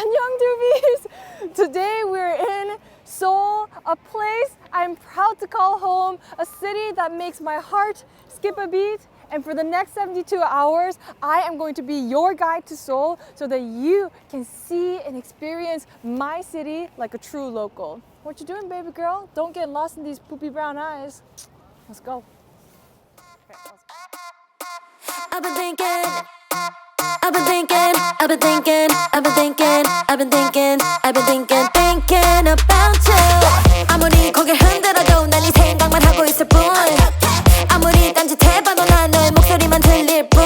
Annyeong Doobies! Today we're in Seoul, a place I'm proud to call home, a city that makes my heart skip a beat. And for the next 72 hours, I am going to be your guide to Seoul so that you can see and experience my city like a true local. What you doing, baby girl? Don't get lost in these poopy brown eyes. Let's go. I've been thinking, I've been thinking, I've been thinking, I've been thinking, I've been thinking, I've been thinking about you. 아무리 고개를 흔들어도 난 네 생각만 하고 있을 뿐. 아무리 딴짓해봐도 난 너의 목소리만 들릴 뿐.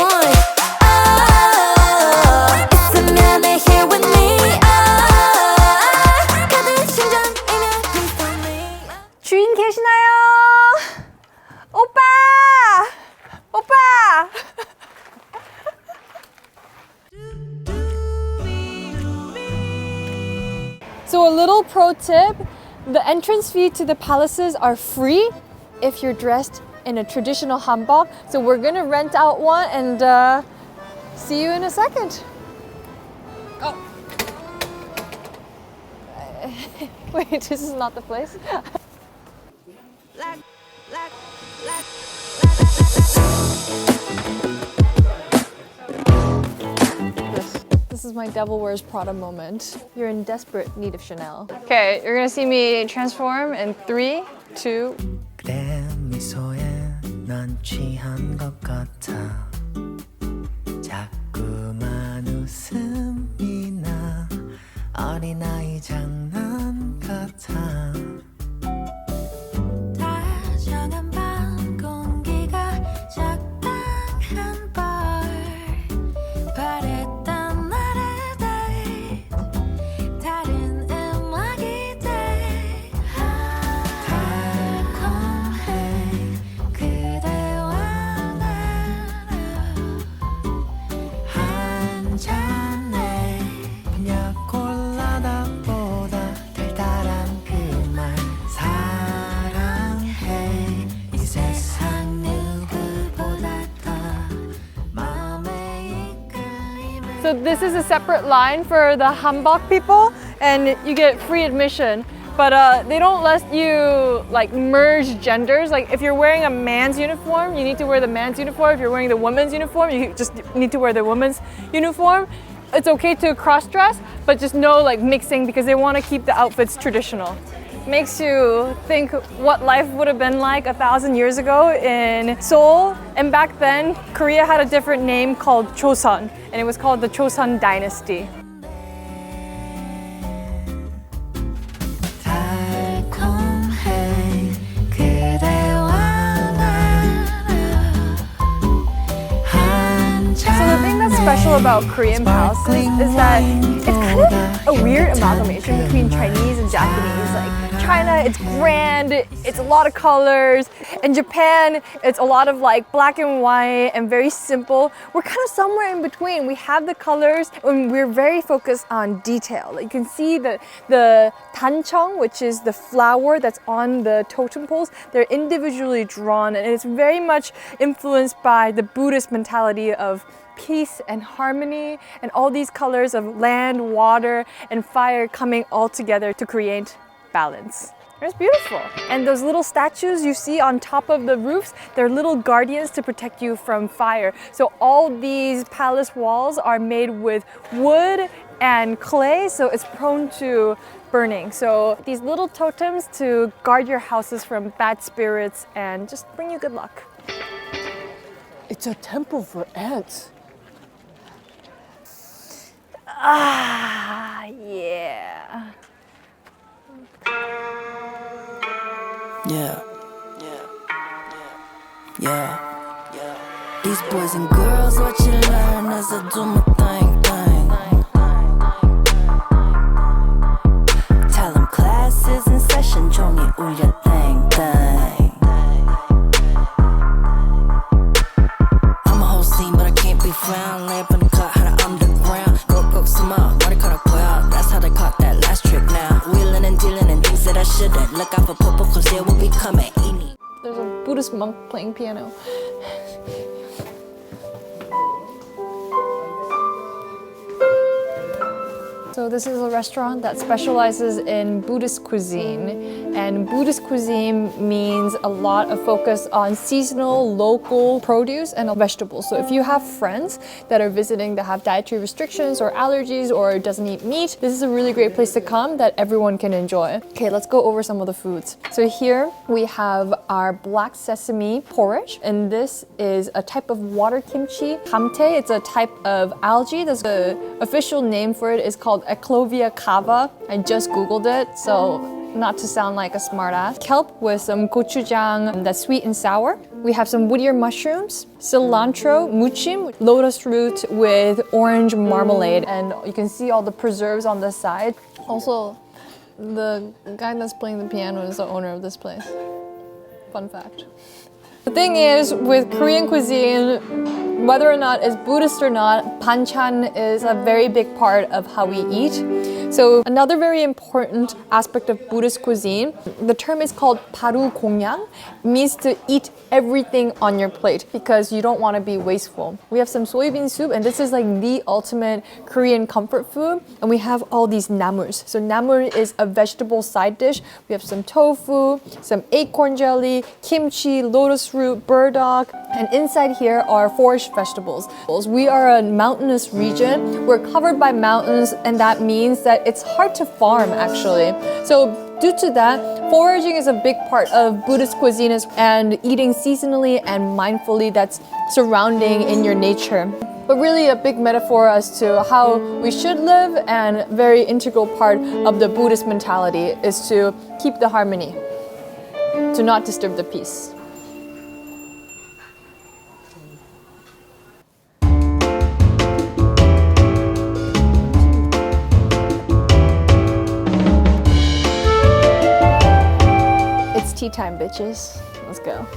있으면 내 here with me. 가득 심장이면 please tell me. 주인 계시나요? 오빠! 오빠! So a little pro tip, the entrance fee to the palaces are free if you're dressed in a traditional hanbok. So we're gonna rent out one and see you in a second. Oh. Wait, this is not the place. This is my Devil Wears Prada moment. You're in desperate need of Chanel. Okay, you're gonna see me transform in 3, 2. 그대 미소에 난 취한 것 같아 자꾸만 웃음이 나 어린아이 장난 같아 다정한 밤 공기가 적당한 bar 바랬던 나를 돼 다른 음악이 돼 달콤해 그대와 나로 한 잔에 그냥 콜라다보다 달달한 그 말 사랑해 이 세상 누구보다 더 마음에 이끌리면 So this is a separate line for the hanbok people, and you get free admission. But they don't let you like merge genders. Like if you're wearing a man's uniform, you need to wear the man's uniform. If you're wearing the woman's uniform, you just need to wear the woman's uniform. It's okay to cross-dress, but just no like mixing because they want to keep the outfits traditional. Makes you think what life would have been like 1,000 years ago in Seoul. And back then, Korea had a different name called Joseon, and it was called the Joseon Dynasty. 달콤해 그대와 나로 한 So the thing that's special about Korean palaces is that it's kind of a weird amalgamation between Chinese and Japanese. Like China, it's grand, it's a lot of colors. In Japan, it's a lot of like black and white and very simple. We're kind of somewhere in between. We have the colors and we're very focused on detail. Like you can see the tancheong, which is the flower that's on the totem poles. They're individually drawn, and it's very much influenced by the Buddhist mentality of peace and harmony, and all these colors of land, water, and fire coming all together to create balance. It's beautiful. And those little statues you see on top of the roofs, they're little guardians to protect you from fire. So all these palace walls are made with wood and clay, so it's prone to burning. So these little totems to guard your houses from bad spirits and just bring you good luck. It's a temple for ants. Ah, yeah. Yeah. These boys and girls, what you learn as I do my thing. Tell them classes in session, 종이 울려 thing. I'm a whole scene, but I can't be found. Lamp in the cut, how to underground. Go, smile, 머리카락 보여. That's how they caught that last trick now. Wheeling and dealing and things that I shouldn't. Look out for popo, cause they will be coming. There's a Buddhist monk playing piano. So this is a restaurant that specializes in Buddhist cuisine. And Buddhist cuisine means a lot of focus on seasonal, local produce and vegetables. So if you have friends that are visiting that have dietary restrictions or allergies or doesn't eat meat, this is a really great place to come that everyone can enjoy. Okay, let's go over some of the foods. So here we have our black sesame porridge, and this is a type of water kimchi. Hamte, it's a type of algae. The official name for it is called Eclovia cava. I just googled it, so not to sound like a smartass. Kelp with some gochujang that's sweet and sour. We have some wood ear mushrooms, cilantro, muchim, lotus root with orange marmalade, and you can see all the preserves on the side. Also, the guy that's playing the piano is the owner of this place. Fun fact. The thing is, with Korean cuisine, whether or not it's Buddhist or not, banchan is a very big part of how we eat. So another very important aspect of Buddhist cuisine, the term is called 바루 공양, means to eat everything on your plate because you don't want to be wasteful. We have some soybean soup, and this is like the ultimate Korean comfort food. And we have all these namurs. So namur is a vegetable side dish. We have some tofu, some acorn jelly, kimchi, lotus root, burdock, and inside here are forest vegetables. We are a mountainous region. We're covered by mountains, and that means that it's hard to farm actually. So due to that, foraging is a big part of Buddhist cuisine and eating seasonally and mindfully that's surrounding in your nature. But really a big metaphor as to how we should live, and very integral part of the Buddhist mentality is to keep the harmony, to not disturb the peace. Tea time, bitches. Let's go.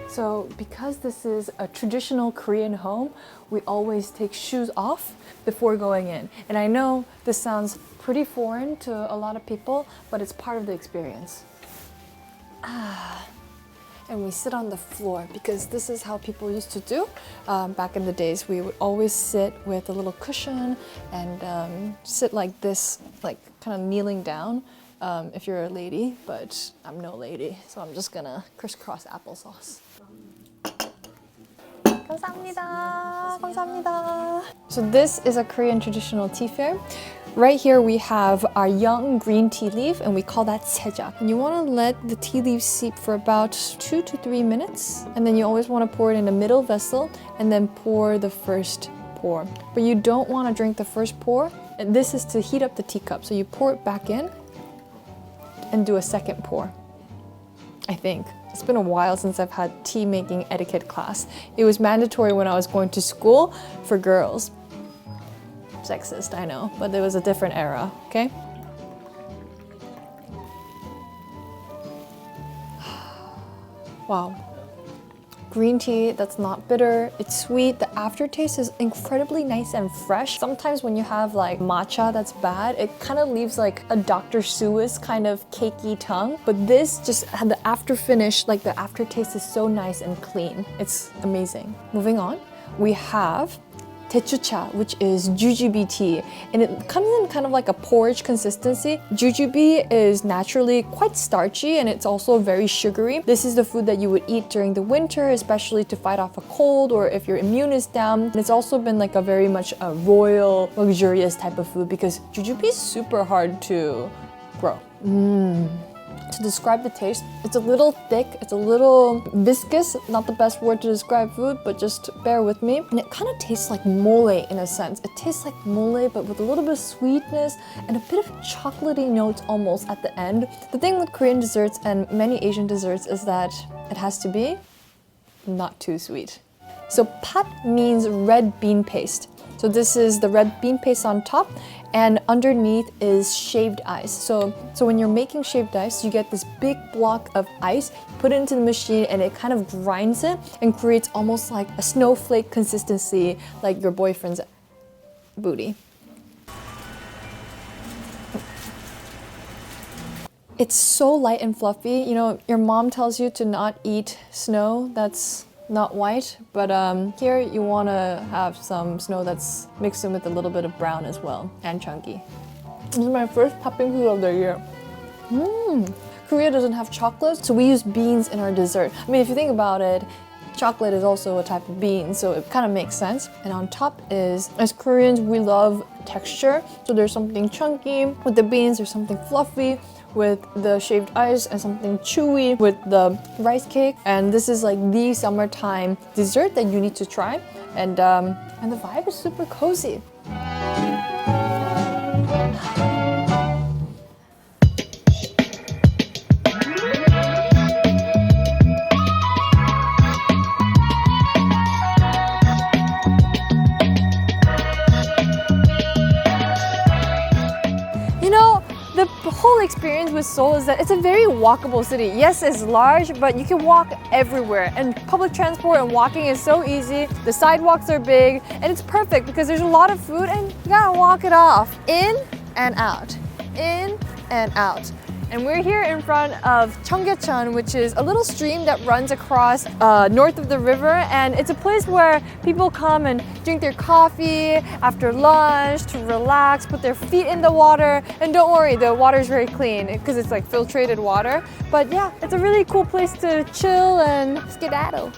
So because this is a traditional Korean home, we always take shoes off before going in. And I know this sounds pretty foreign to a lot of people, but it's part of the experience. And we sit on the floor because this is how people used to do. Back in the days, we would always sit with a little cushion and sit like this, like kind of kneeling down. If you're a lady, but I'm no lady, so I'm just gonna crisscross applesauce. 감사합니다. 감사합니다. So this is a Korean traditional tea fair. Right here we have our young green tea leaf, and we call that sejak. And you want to let the tea leaf steep for about 2 to 3 minutes, and then you always want to pour it in a middle vessel and then pour the first pour. But you don't want to drink the first pour, and this is to heat up the teacup. So you pour it back in and do a second pour, I think. It's been a while since I've had tea making etiquette class. It was mandatory when I was going to school for girls. Sexist, I know, but it was a different era, okay? Wow. Green tea that's not bitter, it's sweet. The aftertaste is incredibly nice and fresh. Sometimes when you have like matcha that's bad, it kind of leaves like a Dr. Seuss kind of cakey tongue. But this just had the after finish, like the aftertaste is so nice and clean. It's amazing. Moving on, we have Daechucha, which is jujube tea, and it comes in kind of like a porridge consistency. Jujube is naturally quite starchy, and it's also very sugary. This is the food that you would eat during the winter, especially to fight off a cold or if your immune is down. And it's also been like a very much a royal, luxurious type of food because jujube is super hard to grow. To describe the taste, it's a little thick, it's a little viscous, not the best word to describe food, but just bear with me. And it kind of tastes like mole in a sense. It tastes like mole, but with a little bit of sweetness and a bit of chocolatey notes almost at the end. The thing with Korean desserts and many Asian desserts is that it has to be not too sweet. So pat means red bean paste. So this is the red bean paste on top, and underneath is shaved ice. So when you're making shaved ice, you get this big block of ice, put it into the machine, and it kind of grinds it and creates almost like a snowflake consistency, like your boyfriend's booty. It's so light and fluffy. You know, your mom tells you to not eat snow that's not white, but here you want to have some snow that's mixed in with a little bit of brown as well, and chunky. This is my first popping food of the year. Korea doesn't have chocolate, so we use beans in our dessert. I mean, if you think about it, chocolate is also a type of bean, so it kind of makes sense. And on top is, as Koreans, we love texture. So there's something chunky with the beans, there's something fluffy with the shaved ice, and something chewy with the rice cake. And this is like the summertime dessert that you need to try. And the vibe is super cozy. The whole experience with Seoul is that it's a very walkable city. Yes, it's large, but you can walk everywhere. And public transport and walking is so easy. The sidewalks are big, and it's perfect because there's a lot of food and you gotta walk it off. In and out. In and out. And we're here in front of Chungyecheon, which is a little stream that runs across north of the river. And it's a place where people come and drink their coffee after lunch to relax, put their feet in the water. And don't worry, the water is very clean because it's like filtrated water. But yeah, it's a really cool place to chill and skedaddle.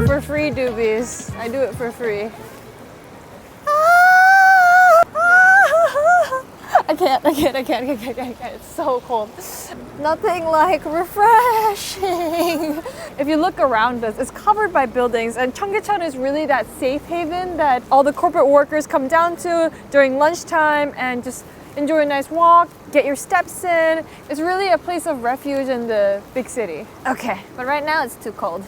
For free, doobies. I do it for free. I can't. It's so cold. Nothing like refreshing. If you look around us, it's covered by buildings, and Chungyecheon is really that safe haven that all the corporate workers come down to during lunchtime and just enjoy a nice walk, get your steps in. It's really a place of refuge in the big city. Okay, but right now it's too cold.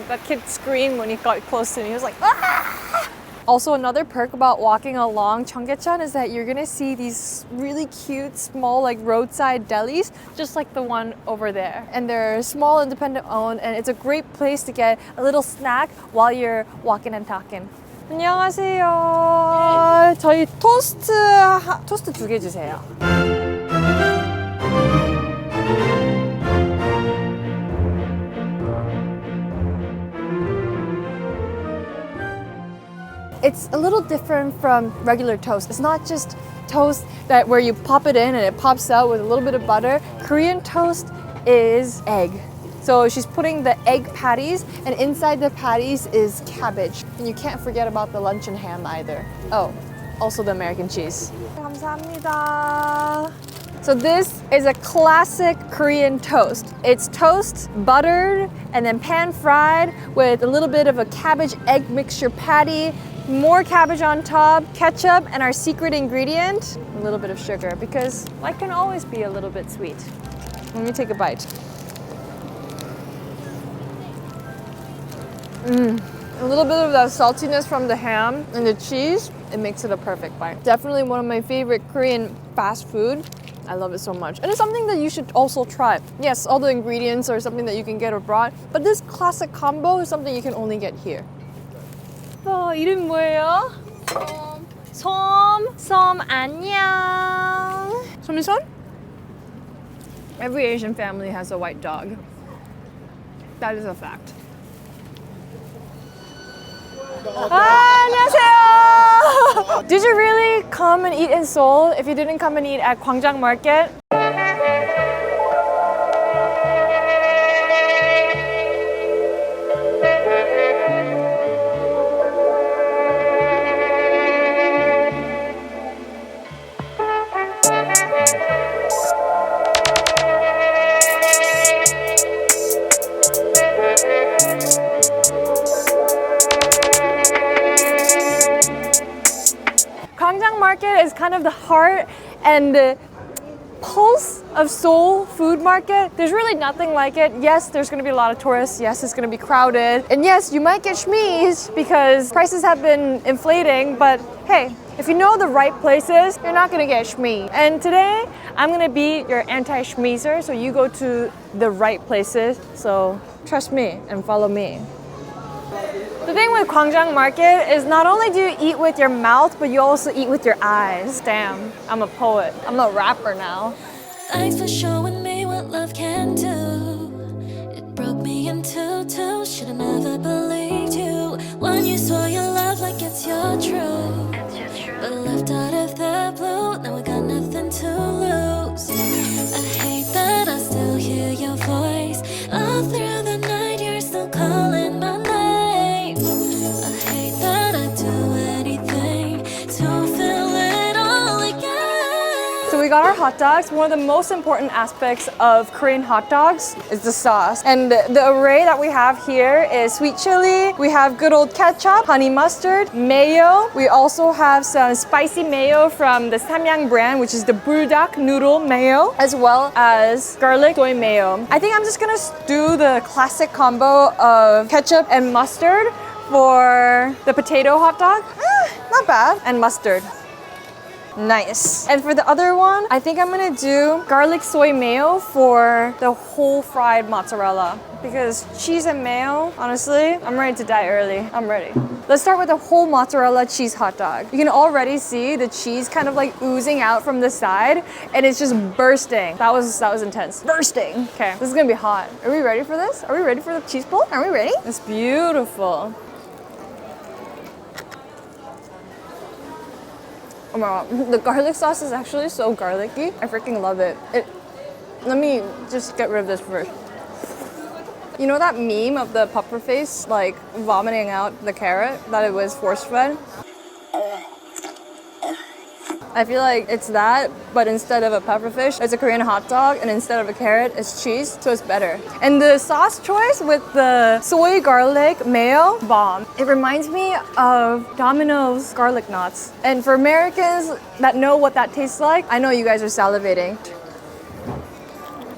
That kid screamed when he got close to me. He was like, ah! Also, another perk about walking along Chungyecheon is that you're gonna see these really cute, small, like roadside delis, just like the one over there. And they're small, independent owned, and it's a great place to get a little snack while you're walking and talking. 안녕하세요. 저희 토스트 2개 주세요. It's a little different from regular toast. It's not just toast that where you pop it in and it pops out with a little bit of butter. Korean toast is egg. So she's putting the egg patties, and inside the patties is cabbage. And you can't forget about the luncheon ham either. Oh, also the American cheese. 감사합니다. So this is a classic Korean toast. It's toast, buttered, and then pan fried with a little bit of a cabbage egg mixture patty, more cabbage on top, ketchup, and our secret ingredient, a little bit of sugar, because life can always be a little bit sweet. Let me take a bite. A little bit of that saltiness from the ham and the cheese, it makes it a perfect bite. Definitely one of my favorite Korean fast food. I love it so much. And it's something that you should also try. Yes, all the ingredients are something that you can get abroad, but this classic combo is something you can only get here. 이름 뭐예요? 솜 안녕. 솜이 손? Every Asian family has a white dog. That is a fact. 안녕하세요. Did you really come and eat in Seoul if you didn't come and eat at Gwangjang Market? Gwangjang Market is kind of the heart and the pulse of Seoul food market. There's really nothing like it. Yes, there's going to be a lot of tourists. Yes, it's going to be crowded. And yes, you might get shmees because prices have been inflating. But hey, if you know the right places, you're not going to get shmee. And today, I'm going to be your anti-shmeezer. So you go to the right places. So trust me and follow me. The thing with Gwangjang Market is not only do you eat with your mouth, but you also eat with your eyes. Damn, I'm a poet. I'm a rapper now. Thanks for showing me what love can do. It broke me into two. Should've never believed you when you saw your love like it's your truth. But left out of the blue, now we got nothing to lose. I hate that I still hear your voice all through the night. You're still calling my name. I hate that I do anything to feel it all again. So we got our hot dogs. One of the most important aspects of Korean hot dogs is the sauce. And the array that we have here is sweet chili, we have good old ketchup, honey mustard, mayo. We also have some spicy mayo from the Samyang brand, which is the buldak noodle mayo, as well as garlic soy mayo. I think I'm just gonna do the classic combo of ketchup and mustard for the potato hot dog. Not bad. And mustard. Nice. And for the other one, I think I'm gonna do garlic soy mayo for the whole fried mozzarella. Because cheese and mayo, honestly, I'm ready to die early. I'm ready. Let's start with the whole mozzarella cheese hot dog. You can already see the cheese kind of like oozing out from the side and it's just bursting. That was intense. Bursting. Okay, this is gonna be hot. Are we ready for this? Are we ready for the cheese pull? Are we ready? It's beautiful. Oh my god, the garlic sauce is actually so garlicky. I freaking love it. Let me just get rid of this first. You know that meme of the puffer face, like vomiting out the carrot that it was force-fed? I feel like it's that, but instead of a pufferfish, it's a Korean hot dog, and instead of a carrot, it's cheese, so it's better. And the sauce choice with the soy garlic mayo, bomb. It reminds me of Domino's garlic knots. And for Americans that know what that tastes like, I know you guys are salivating.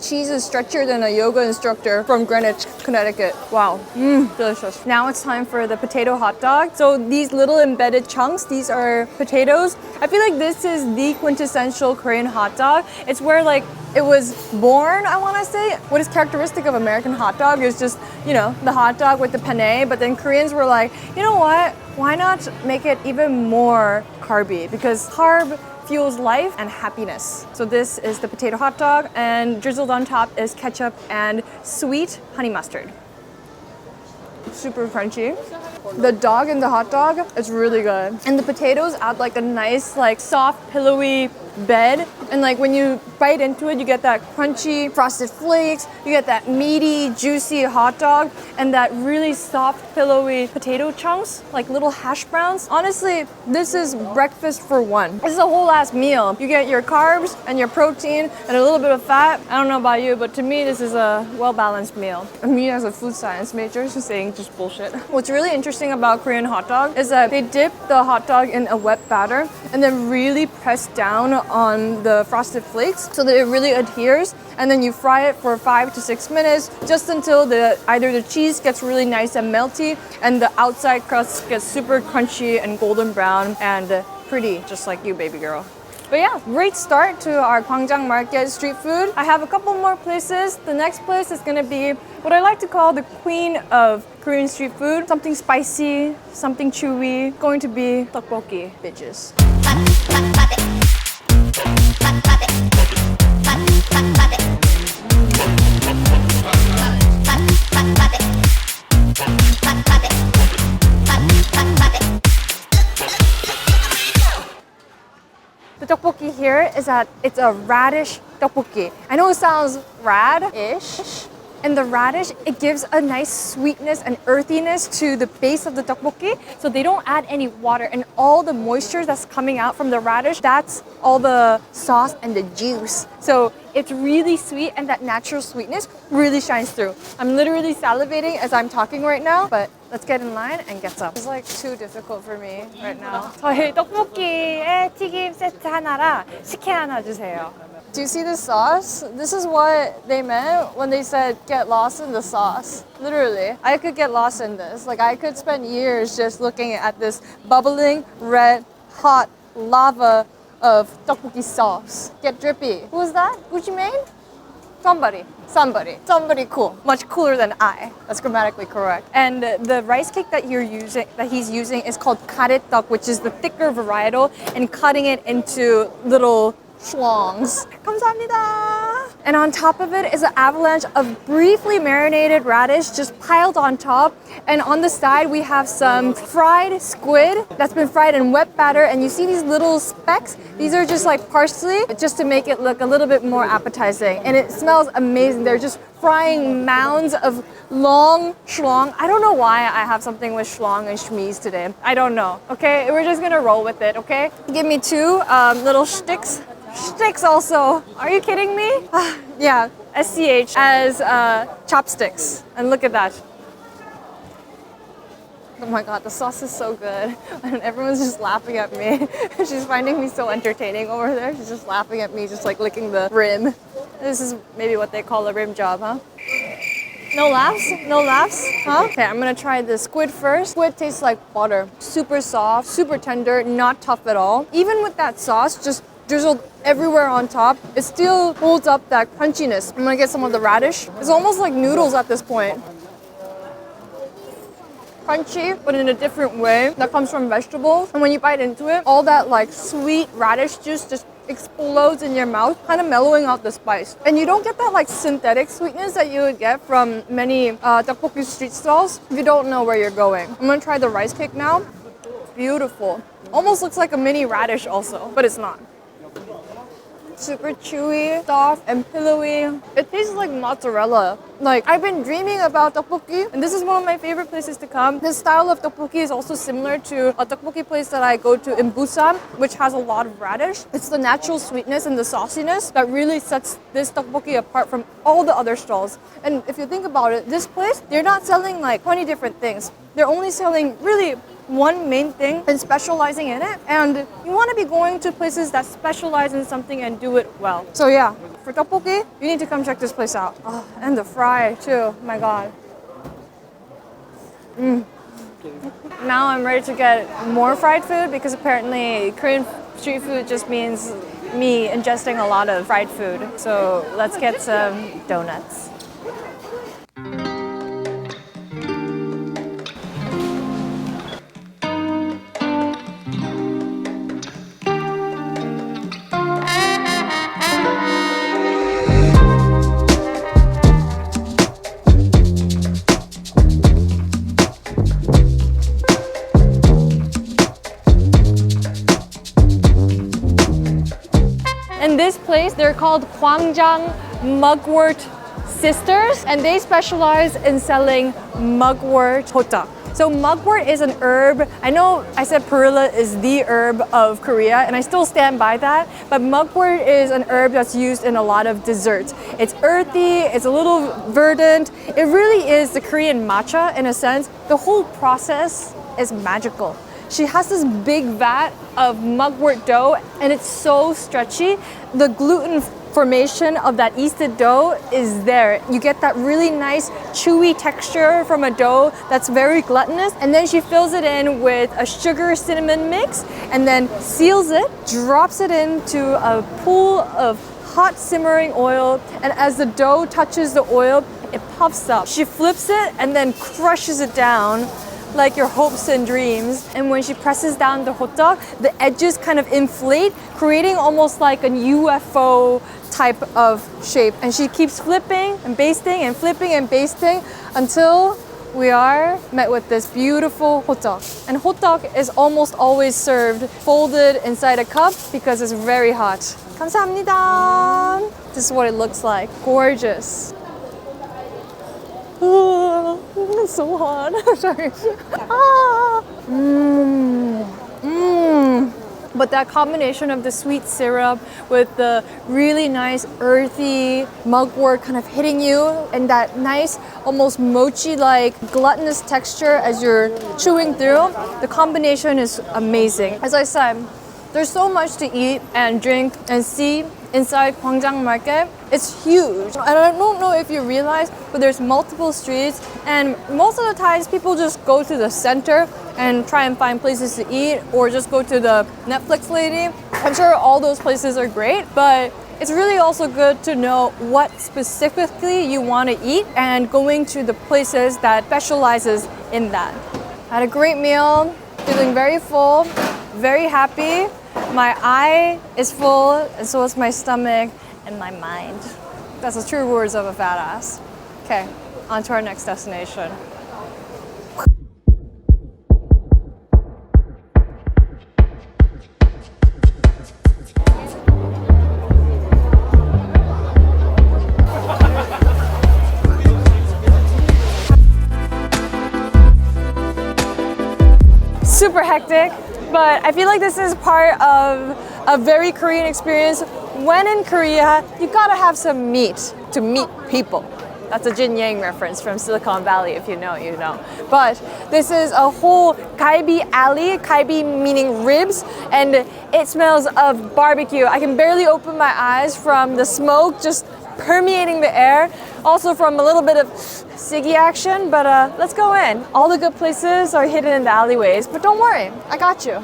Cheese is stretchier than a yoga instructor from Greenwich, Connecticut. Wow, delicious. Now it's time for the potato hot dog. So these little embedded chunks, these are potatoes. I feel like this is the quintessential Korean hot dog. It's where like it was born, I wanna say. What is characteristic of American hot dog is just, you know, the hot dog with the penne, but then Koreans were like, you know what? Why not make it even more carby? Because carb fuels life and happiness. So this is the potato hot dog, and drizzled on top is ketchup and sweet honey mustard. Super crunchy. The dog in the hot dog is really good. And the potatoes add like a nice, like soft, pillowy bed. And like when you bite into it, you get that crunchy frosted flakes, you get that meaty, juicy hot dog, and that really soft, pillowy potato chunks, like little hash browns. Honestly, this is breakfast for one. This is a whole ass meal. You get your carbs and your protein and a little bit of fat. I don't know about you, but to me, this is a well-balanced meal. And me as a food science major is saying just bullshit. What's really interesting about Korean hot dog is that they dip the hot dog in a wet batter and then really press down on the frosted flakes so that it really adheres, and then you fry it for 5 to 6 minutes just until either the cheese gets really nice and melty and the outside crust gets super crunchy and golden brown and pretty, just like you, baby girl. But yeah, great start to our Gwangjang Market street food. I have a couple more places. The next place is gonna be what I like to call the queen of Korean street food. Something spicy, something chewy. Going to be tteokbokki, bitches. The tteokbokki here is that it's a radish tteokbokki. I know it sounds rad-ish. And the radish, it gives a nice sweetness and earthiness to the base of the tteokbokki. So they don't add any water, and all the moisture that's coming out from the radish, that's all the sauce and the juice. So it's really sweet, and that natural sweetness really shines through. I'm literally salivating as I'm talking right now, but let's get in line and get some. It's like too difficult for me right now. 저희 떡볶이에 튀김 세트 하나랑 식혜 하나 주세요. Do you see the sauce? This is what they meant when they said get lost in the sauce. Literally, I could get lost in this. Like I could spend years just looking at this bubbling, red, hot lava of tteokbokki sauce. Get drippy. Who was that? Gucci Mane? Somebody cool. Much cooler than I. That's grammatically correct. And the rice cake that he's using is called karetok, which is the thicker varietal, and cutting it into little schlongs. 감사합니다. And on top of it is an avalanche of briefly marinated radish just piled on top. And on the side, we have some fried squid that's been fried in wet batter. And you see these little specks? These are just like parsley, just to make it look a little bit more appetizing. And it smells amazing. They're just frying mounds of long schlong. I don't know why I have something with schlong and schmees today. I don't know, okay? We're just gonna roll with it, okay? Give me two little sticks. Sticks also. Are you kidding me? Yeah, SCH as chopsticks. And look at that. Oh my god, the sauce is so good. And everyone's just laughing at me. She's finding me so entertaining over there. She's just laughing at me, just like licking the rim. This is maybe what they call a rim job, huh? No laughs? No laughs? Huh? Okay, I'm gonna try the squid first. Squid tastes like butter. Super soft, super tender, not tough at all. Even with that sauce, just drizzled everywhere on top, it still holds up that crunchiness. I'm gonna get some of the radish. It's almost like noodles at this point. Crunchy, but in a different way that comes from vegetables. And when you bite into it, all that like sweet radish juice just explodes in your mouth, kind of mellowing out the spice. And you don't get that like synthetic sweetness that you would get from many tteokbokki street stalls if you don't know where you're going. I'm gonna try the rice cake now. Beautiful. Almost looks like a mini radish also, but it's not. Super chewy, soft, and pillowy. It tastes like mozzarella. Like, I've been dreaming about tteokbokki, and this is one of my favorite places to come. This style of tteokbokki is also similar to a tteokbokki place that I go to in Busan, which has a lot of radish. It's the natural sweetness and the sauciness that really sets this tteokbokki apart from all the other stalls. And if you think about it, this place, they're not selling like 20 different things. They're only selling really one main thing and specializing in it. And you want to be going to places that specialize in something and do it well. So yeah, for tteokbokki, you need to come check this place out. Oh, and the fry too, my god. Now I'm ready to get more fried food because apparently Korean street food just means me ingesting a lot of fried food. So let's get some donuts. In this place, they're called Gwangjang Mugwort Sisters, and they specialize in selling Mugwort Hotteok. So mugwort is an herb. I know I said perilla is the herb of Korea, and I still stand by that, but mugwort is an herb that's used in a lot of desserts. It's earthy, it's a little verdant. It really is the Korean matcha in a sense. The whole process is magical. She has this big vat of mugwort dough, and it's so stretchy. The gluten formation of that yeasted dough is there. You get that really nice chewy texture from a dough that's very gluttonous, and then she fills it in with a sugar cinnamon mix and then seals it, drops it into a pool of hot simmering oil, and as the dough touches the oil, it puffs up. She flips it and then crushes it down like your hopes and dreams. And when she presses down the hotdog, the edges kind of inflate, creating almost like a UFO type of shape. And she keeps flipping and basting and flipping and basting until we are met with this beautiful hotdog. And hotdog is almost always served folded inside a cup because it's very hot. 감사합니다. This is what it looks like. Gorgeous. It's so hot. Sorry. But that combination of the sweet syrup with the really nice earthy mugwort kind of hitting you, and that nice almost mochi-like gluttonous texture as you're chewing through, the combination is amazing. As I said, there's so much to eat and drink and see inside Gwangjang Market. It's huge. And I don't know if you realize, but there's multiple streets, and most of the times people just go to the center and try and find places to eat, or just go to the Netflix lady. I'm sure all those places are great, but It's really also good to know what specifically you want to eat and going to the places that specializes in that. I had a great meal, feeling very full, very happy. My eye is full, and so is my stomach and my mind. That's the true words of a fat ass. Okay, on to our next destination. Super hectic, but I feel like this is part of a very Korean experience. When in Korea, you gotta have some meat to meet people. That's a Jin Yang reference from Silicon Valley. If you know, you know. But this is a whole Galbi alley, Galbi meaning ribs, and it smells of barbecue. I can barely open my eyes from the smoke just permeating the air. Also from a little bit of Siggy action, but let's go in. All the good places are hidden in the alleyways, but don't worry, I got you.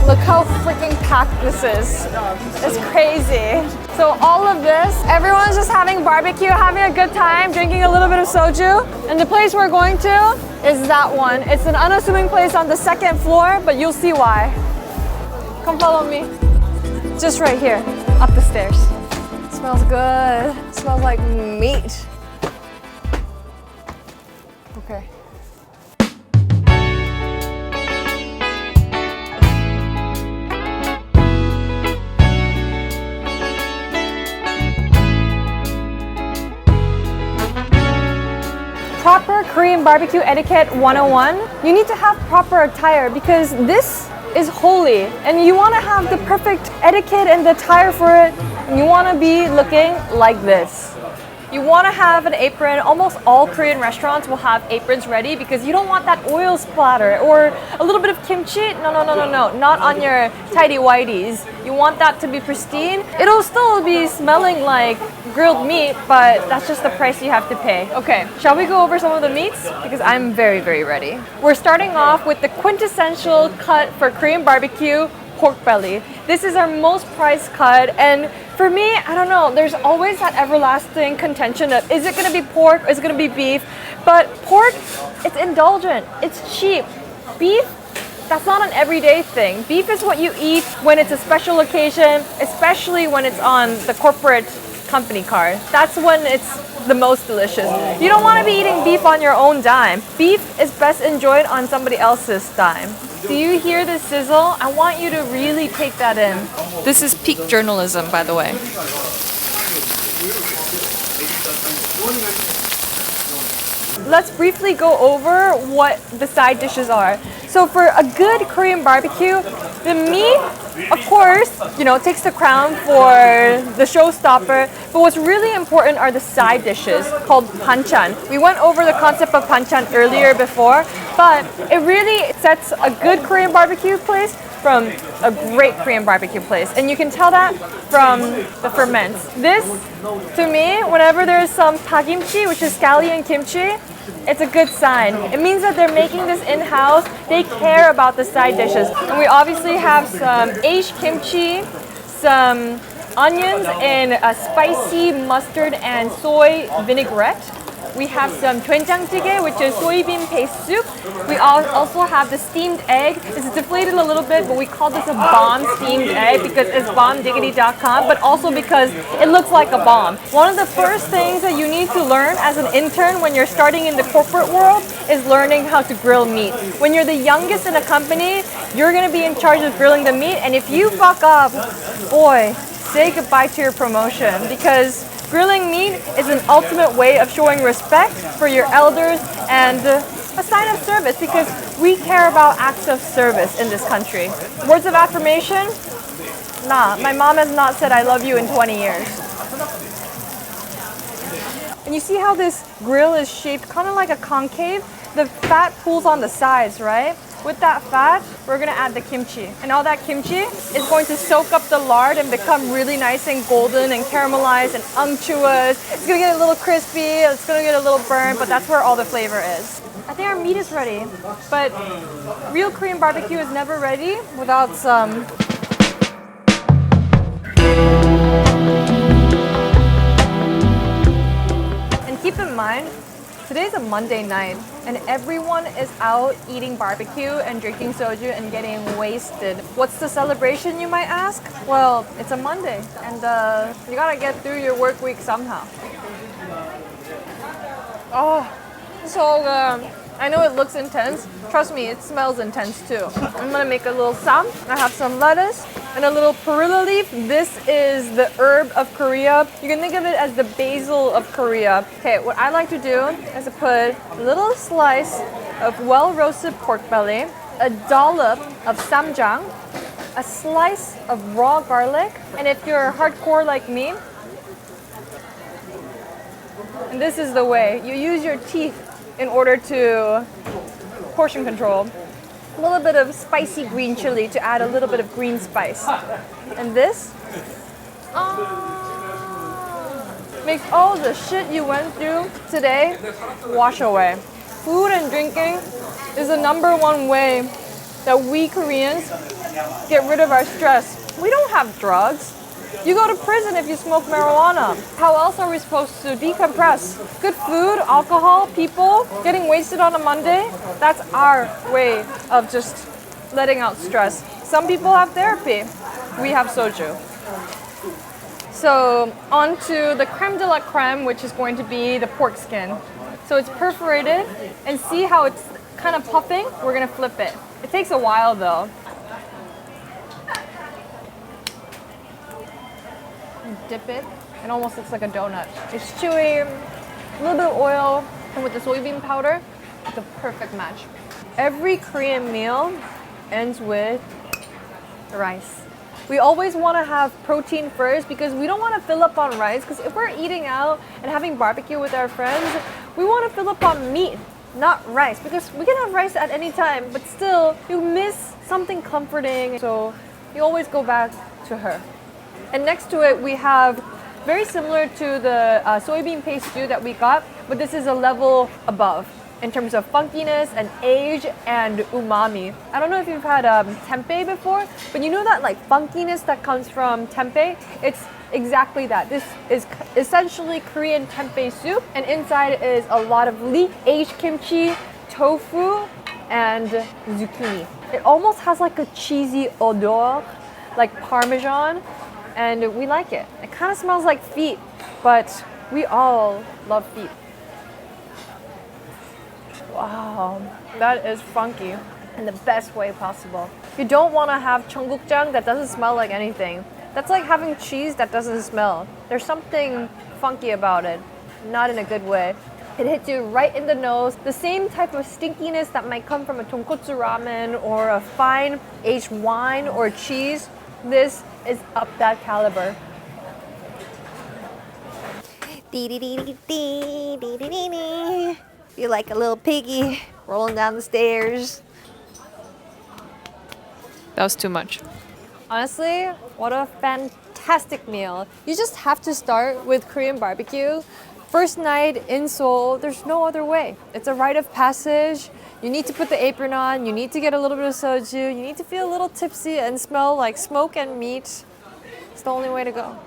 Look how freaking packed this is. It's crazy. So all of this, everyone's just having barbecue, having a good time, drinking a little bit of soju. And the place we're going to is that one. It's an unassuming place on the second floor, but you'll see why. Come follow me. Just right here, up the stairs. It smells good. It smells like meat. Okay. Proper Korean barbecue etiquette 101. You need to have proper attire because this is holy and you want to have the perfect etiquette and the attire for it, and you want to be looking like this. You want to have an apron. Almost all Korean restaurants will have aprons ready because you don't want that oil splatter or a little bit of kimchi. No, not on your tidy whities. You want that to be pristine. It'll still be smelling like grilled meat, but that's just the price you have to pay. Okay, shall we go over some of the meats? Because I'm very, very ready. We're starting off with the quintessential cut for Korean barbecue, pork belly. This is our most prized cut, and for me, I don't know, there's always that everlasting contention of is it gonna be pork or is it gonna be beef? But pork, it's indulgent, it's cheap. Beef, that's not an everyday thing. Beef is what you eat when it's a special occasion, especially when it's on the corporate company card. That's when it's the most delicious. You don't want to be eating beef on your own dime. Beef is best enjoyed on somebody else's dime. Do you hear the sizzle? I want you to really take that in. This is peak journalism, by the way. Let's briefly go over what the side dishes are. So for a good Korean barbecue, the meat, of course, takes the crown for the showstopper. But what's really important are the side dishes called banchan. We went over the concept of banchan earlier before, but it really sets a good Korean barbecue place from a great Korean barbecue place. And you can tell that from the ferments. This, to me, whenever there's some pakimchi, which is scallion kimchi, it's a good sign. It means that they're making this in-house. They care about the side dishes. And we obviously have some aged kimchi, some onions in a spicy mustard and soy vinaigrette. We have some doenjang jjigae, which is soybean paste soup. We also have the steamed egg. This is deflated a little bit, but we call this a bomb steamed egg because it's bombdiggity.com, but also because it looks like a bomb. One of the first things that you need to learn as an intern when you're starting in the corporate world is learning how to grill meat. When you're the youngest in a company, you're going to be in charge of grilling the meat, and if you fuck up, boy, say goodbye to your promotion, because grilling meat is an ultimate way of showing respect for your elders and a sign of service, because we care about acts of service in this country. Words of affirmation? Nah, my mom has not said I love you in 20 years. And you see how this grill is shaped kind of like a concave? The fat pools on the sides, right? With that fat, we're gonna add the kimchi. And all that kimchi is going to soak up the lard and become really nice and golden and caramelized and unctuous. It's gonna get a little crispy, it's gonna get a little burnt, but that's where all the flavor is. I think our meat is ready, but real Korean barbecue is never ready without some. And keep in mind, today's a Monday night and everyone is out eating barbecue and drinking soju and getting wasted. What's the celebration, you might ask? Well, it's a Monday and you gotta get through your work week somehow. Oh, so good. I know it looks intense. Trust me, it smells intense too. I'm gonna make a little sam. I have some lettuce and a little perilla leaf. This is the herb of Korea. You can think of it as the basil of Korea. Okay, what I like to do is to put a little slice of well-roasted pork belly, a dollop of samjang, a slice of raw garlic, and if you're hardcore like me, and this is the way, you use your teeth in order to portion control. A little bit of spicy green chili to add a little bit of green spice. And this makes all the shit you went through today wash away. Food and drinking is the #1 way that we Koreans get rid of our stress. We don't have drugs. You go to prison if you smoke marijuana. How else are we supposed to decompress? Good food, alcohol, people, getting wasted on a Monday, that's our way of just letting out stress. Some people have therapy. We have soju. So on to the creme de la creme, which is going to be the pork skin. So it's perforated, and see how it's kind of puffing? We're gonna flip it. It takes a while though. Dip it. It almost looks like a donut. It's chewy, a little bit of oil, and with the soybean powder, it's a perfect match. Every Korean meal ends with rice. We always want to have protein first because we don't want to fill up on rice, because if we're eating out and having barbecue with our friends, we want to fill up on meat, not rice, because we can have rice at any time, but still you miss something comforting, so you always go back to her. And next to it, we have very similar to the soybean paste stew that we got, but this is a level above in terms of funkiness and age and umami. I don't know if you've had tempeh before, but you know that like funkiness that comes from tempeh? It's exactly that. This is essentially Korean tempeh soup, and inside is a lot of leek, aged kimchi, tofu, and zucchini. It almost has like a cheesy odor, like Parmesan, and we like it. It kind of smells like feet, but we all love feet. Wow, that is funky in the best way possible. You don't want to have Gyeongbokgoong that doesn't smell like anything. That's like having cheese that doesn't smell. There's something funky about it, not in a good way. It hits you right in the nose. The same type of stinkiness that might come from a tonkotsu ramen or a fine aged wine or cheese. This is up that caliber. You like a little piggy rolling down the stairs. That was too much. Honestly, what a fantastic meal. You just have to start with Korean barbecue. First night in Seoul, there's no other way. It's a rite of passage. You need to put the apron on, you need to get a little bit of soju, you need to feel a little tipsy and smell like smoke and meat. It's the only way to go.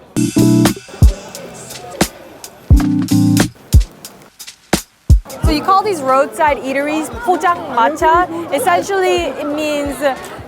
So you call these roadside eateries pojang matcha. Essentially, it means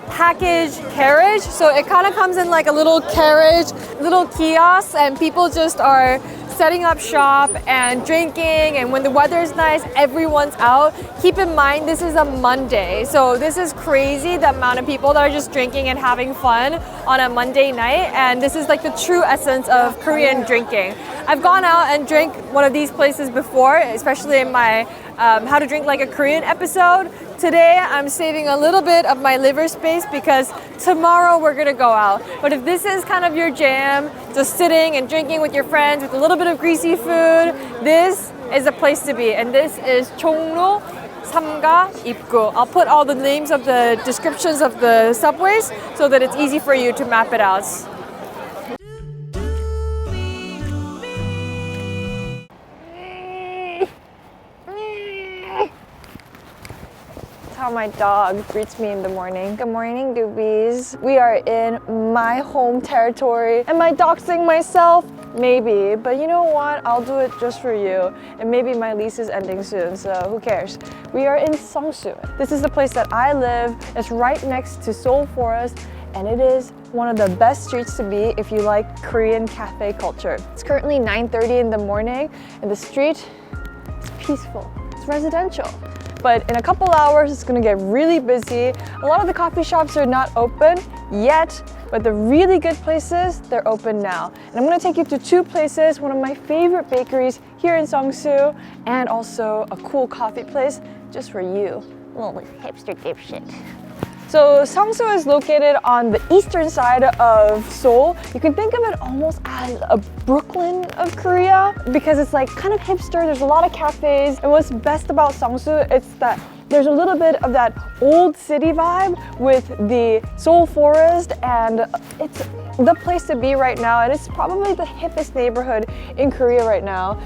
package carriage. So it kind of comes in like a little carriage, little kiosk, and people just are setting up shop and drinking, and when the weather is nice, everyone's out. Keep in mind, this is a Monday, so this is crazy, the amount of people that are just drinking and having fun on a Monday night, and this is like the true essence of Korean drinking. I've gone out and drank one of these places before, especially in my How to Drink Like a Korean episode. Today, I'm saving a little bit of my liver space because tomorrow we're gonna go out. But if this is kind of your jam, just sitting and drinking with your friends with a little bit of greasy food, this is a place to be. And this is Chongro Samga Ipgu. I'll put all the names of the descriptions of the subways so that it's easy for you to map it out. how my dog greets me in the morning. Good morning, Doobies. We are in my home territory. Am I doxing myself? Maybe, but you know what? I'll do it just for you. And maybe my lease is ending soon, so who cares? We are in Sungsu. This is the place that I live. It's right next to Seoul Forest, and it is one of the best streets to be if you like Korean cafe culture. It's currently 9:30 in the morning, and the street is peaceful. It's residential. But in a couple hours, it's gonna get really busy. A lot of the coffee shops are not open yet, but the really good places, they're open now. And I'm gonna take you to two places, one of my favorite bakeries here in Sungsu, and also a cool coffee place just for you. Little hipster dipshit. So Sungsu is located on the eastern side of Seoul. You can think of it almost as a Brooklyn of Korea because it's like kind of hipster. There's a lot of cafes. And what's best about Sungsu, it's that there's a little bit of that old city vibe with the Seoul Forest, and it's the place to be right now. And it's probably the hippest neighborhood in Korea right now.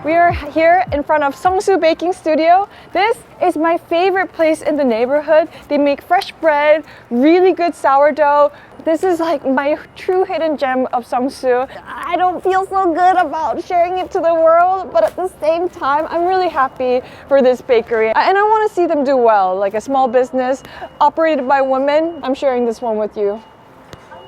We are here in front of Sungsu Baking Studio. This is my favorite place in the neighborhood. They make fresh bread, really good sourdough. This is like my true hidden gem of Sungsu. I don't feel so good about sharing it to the world, but at the same time, I'm really happy for this bakery. And I want to see them do well, like a small business operated by women. I'm sharing this one with you.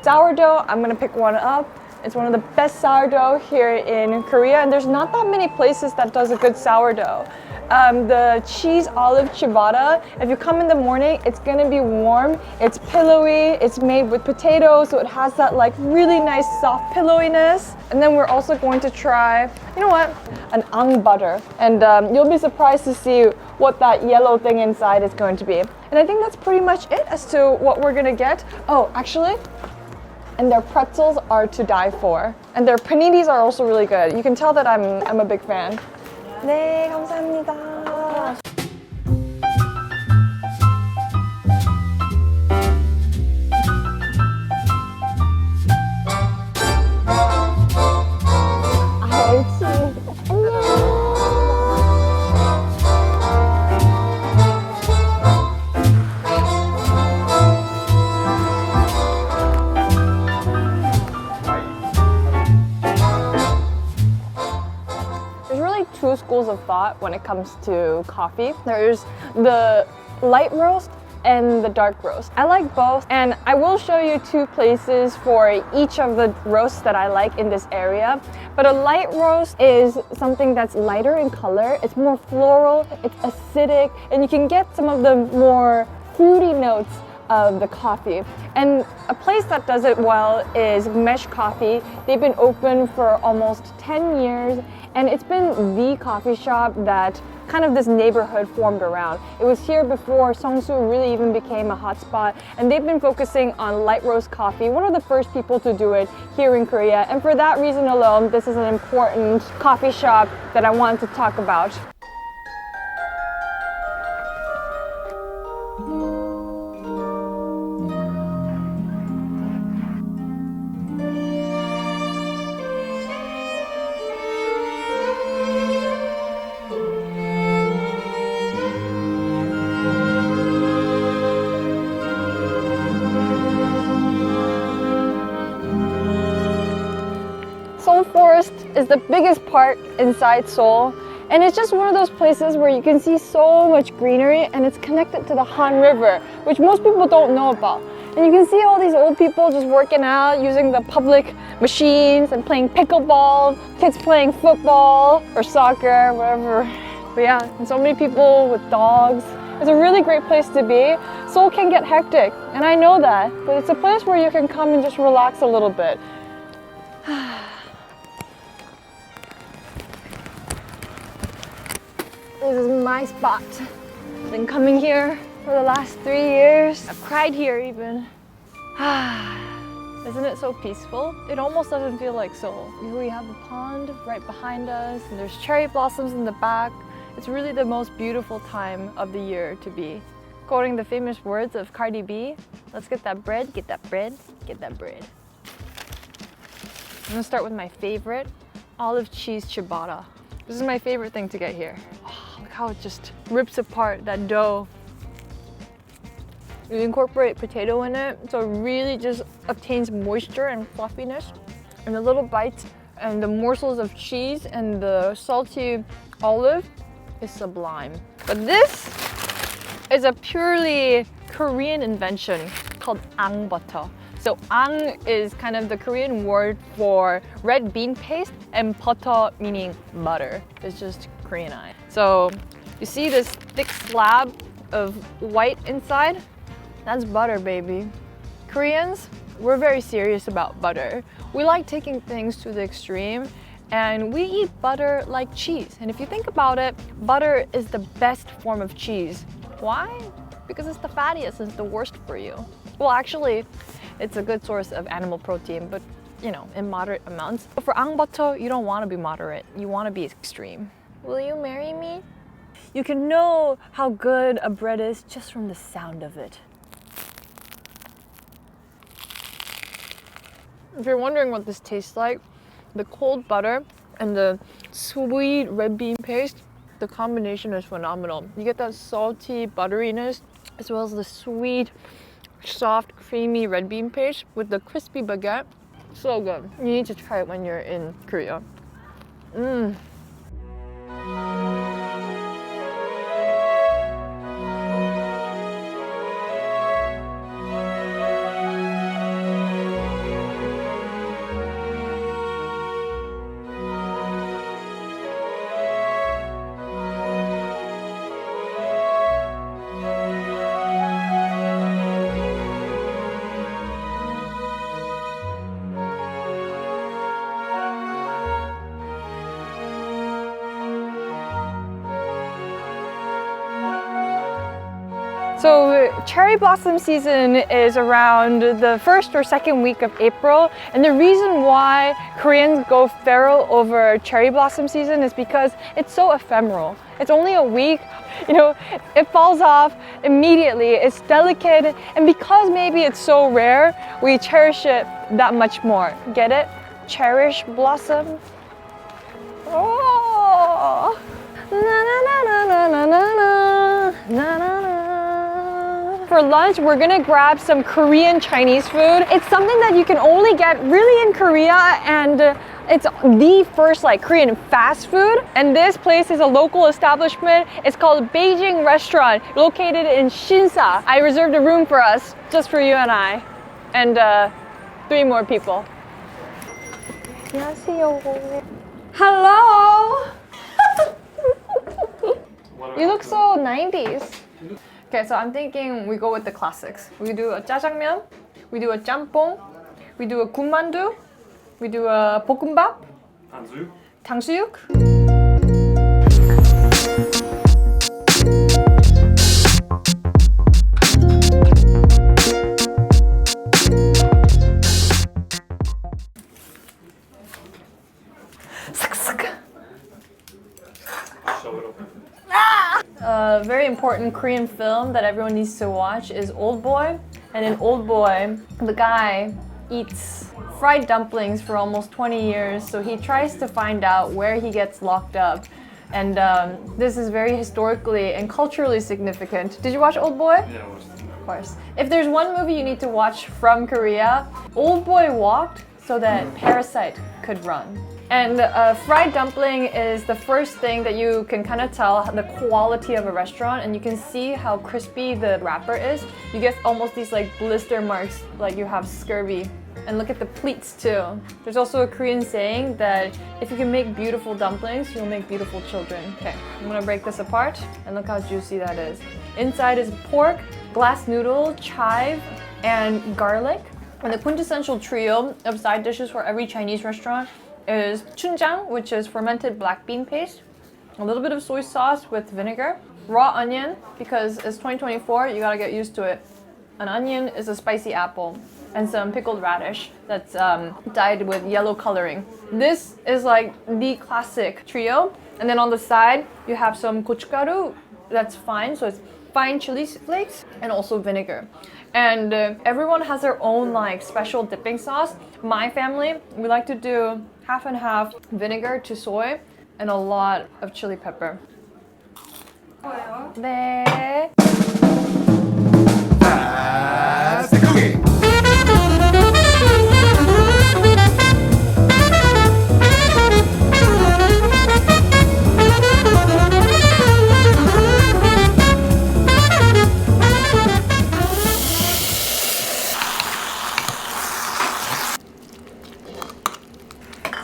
Sourdough, I'm gonna pick one up. It's one of the best sourdough here in Korea, and there's not that many places that does a good sourdough. The cheese olive ciabatta, if you come in the morning, it's gonna be warm, it's pillowy, it's made with potatoes, so it has that like really nice soft pillowiness. And then we're also going to try, you know what, an ang butter. And you'll be surprised to see what that yellow thing inside is going to be. And I think that's pretty much it as to what we're gonna get. Oh, actually, and their pretzels are to die for. And their paninis are also really good. You can tell that I'm a big fan. 네, 감사합니다. Two schools of thought when it comes to coffee. There's the light roast and the dark roast. I like both, and I will show you two places for each of the roasts that I like in this area. But a light roast is something that's lighter in color, it's more floral, it's acidic, and you can get some of the more fruity notes of the coffee. And a place that does it well is Mesh Coffee. They've been open for almost 10 years, and it's been the coffee shop that kind of this neighborhood formed around. It was here before Sungsu really even became a hotspot, and they've been focusing on light roast coffee, one of the first people to do it here in Korea. And for that reason alone, this is an important coffee shop that I wanted to talk about. Seoul Forest is the biggest park inside Seoul, and it's just one of those places where you can see so much greenery, and it's connected to the Han River, which most people don't know about. And you can see all these old people just working out, using the public machines and playing pickleball, kids playing football or soccer, whatever. But yeah, and so many people with dogs. It's a really great place to be. Seoul can get hectic, and I know that, but it's a place where you can come and just relax a little bit. This is my spot. I've been coming here for for the last 3 years. I've cried here even. Isn't it so peaceful? It almost doesn't feel like Seoul. We have a pond right behind us, and there's cherry blossoms in the back. It's really the most beautiful time of the year to be. Quoting the famous words of Cardi B, let's get that bread, get that bread, get that bread. I'm gonna start with my favorite, olive cheese ciabatta. This is my favorite thing to get here. Oh, look how it just rips apart that dough. You incorporate potato in it, so it really just obtains moisture and fluffiness. And the little bites and the morsels of cheese and the salty olive is sublime. But this is a purely Korean invention called ang butter. So ang is kind of the Korean word for red bean paste, and butter meaning butter. It's just Koreanized. So you see this thick slab of white inside? That's butter, baby. Koreans, we're very serious about butter. We like taking things to the extreme, and we eat butter like cheese. And if you think about it, butter is the best form of cheese. Why? Because it's the fattiest, it's the worst for you. Well, actually, it's a good source of animal protein, but you know, in moderate amounts. But for ang butter, you don't want to be moderate, you want to be extreme. Will you marry me? You can know how good a bread is just from the sound of it. If you're wondering what this tastes like, the cold butter and the sweet red bean paste, the combination is phenomenal. You get that salty butteriness as well as the sweet, soft, creamy red bean paste with the crispy baguette. So good. You need to try it when you're in Korea. So cherry blossom season is around the first or second week of April, and the reason why Koreans go feral over cherry blossom season is because it's so ephemeral. It's only a week, you know, it falls off immediately, it's delicate, and because maybe it's so rare, we cherish it that much more. Get it? Cherish blossom. Oh! Na na na na na na na na na. For lunch, we're gonna grab some Korean Chinese food. It's something that you can only get really in Korea, and it's the first like Korean fast food. And this place is a local establishment. It's called Beijing Restaurant, located in Shinsa. I reserved a room for us, just for you and I, and 3 more people. 안녕하세요. Hello! You look so 90s. Okay, so I'm thinking we go with the classics. We do a jjajangmyeon, we do a jampong, we do a 군만두, we do a 볶음밥, 탕수육. A very important Korean film that everyone needs to watch is Old Boy. And in Old Boy, the guy eats fried dumplings for almost 20 years, so he tries to find out where he gets locked up. And this is very historically and culturally significant. Did you watch Old Boy? Yeah, I watched it. Of course. If there's one movie you need to watch from Korea, Old Boy walked so that Parasite could run. And fried dumpling is the first thing that you can kind of tell the quality of a restaurant, and you can see how crispy the wrapper is. You get almost these like blister marks, like you have scurvy. And look at the pleats too. There's also a Korean saying that if you can make beautiful dumplings, you'll make beautiful children. Okay, I'm gonna break this apart, and look how juicy that is. Inside is pork, glass noodle, chive, and garlic. And the quintessential trio of side dishes for every Chinese restaurant is chunjang, which is fermented black bean paste, a little bit of soy sauce with vinegar, raw onion, because it's 2024, you gotta get used to it. An onion is a spicy apple, and some pickled radish that's dyed with yellow coloring. This is like the classic trio. And then on the side, you have some gochugaru that's fine, so it's fine chili flakes and also vinegar. And everyone has their own like special dipping sauce. My family, we like to do half and half vinegar to soy and a lot of chili pepper. 네.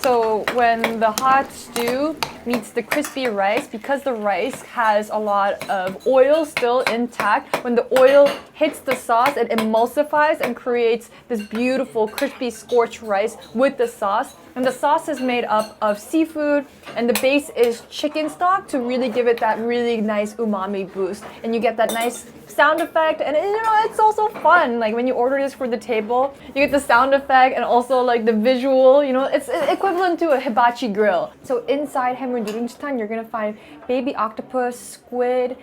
So when the hot stew meets the crispy rice, because the rice has a lot of oil still intact, when the oil hits the sauce, it emulsifies and creates this beautiful crispy scorched rice with the sauce. And the sauce is made up of seafood, and the base is chicken stock to really give it that really nice umami boost. And you get that nice sound effect, and it's also fun. Like when you order this for the table, you get the sound effect and also like the visual, it's equivalent to a hibachi grill. So inside Hanbok Nudeongjitan, you're gonna find baby octopus, squid,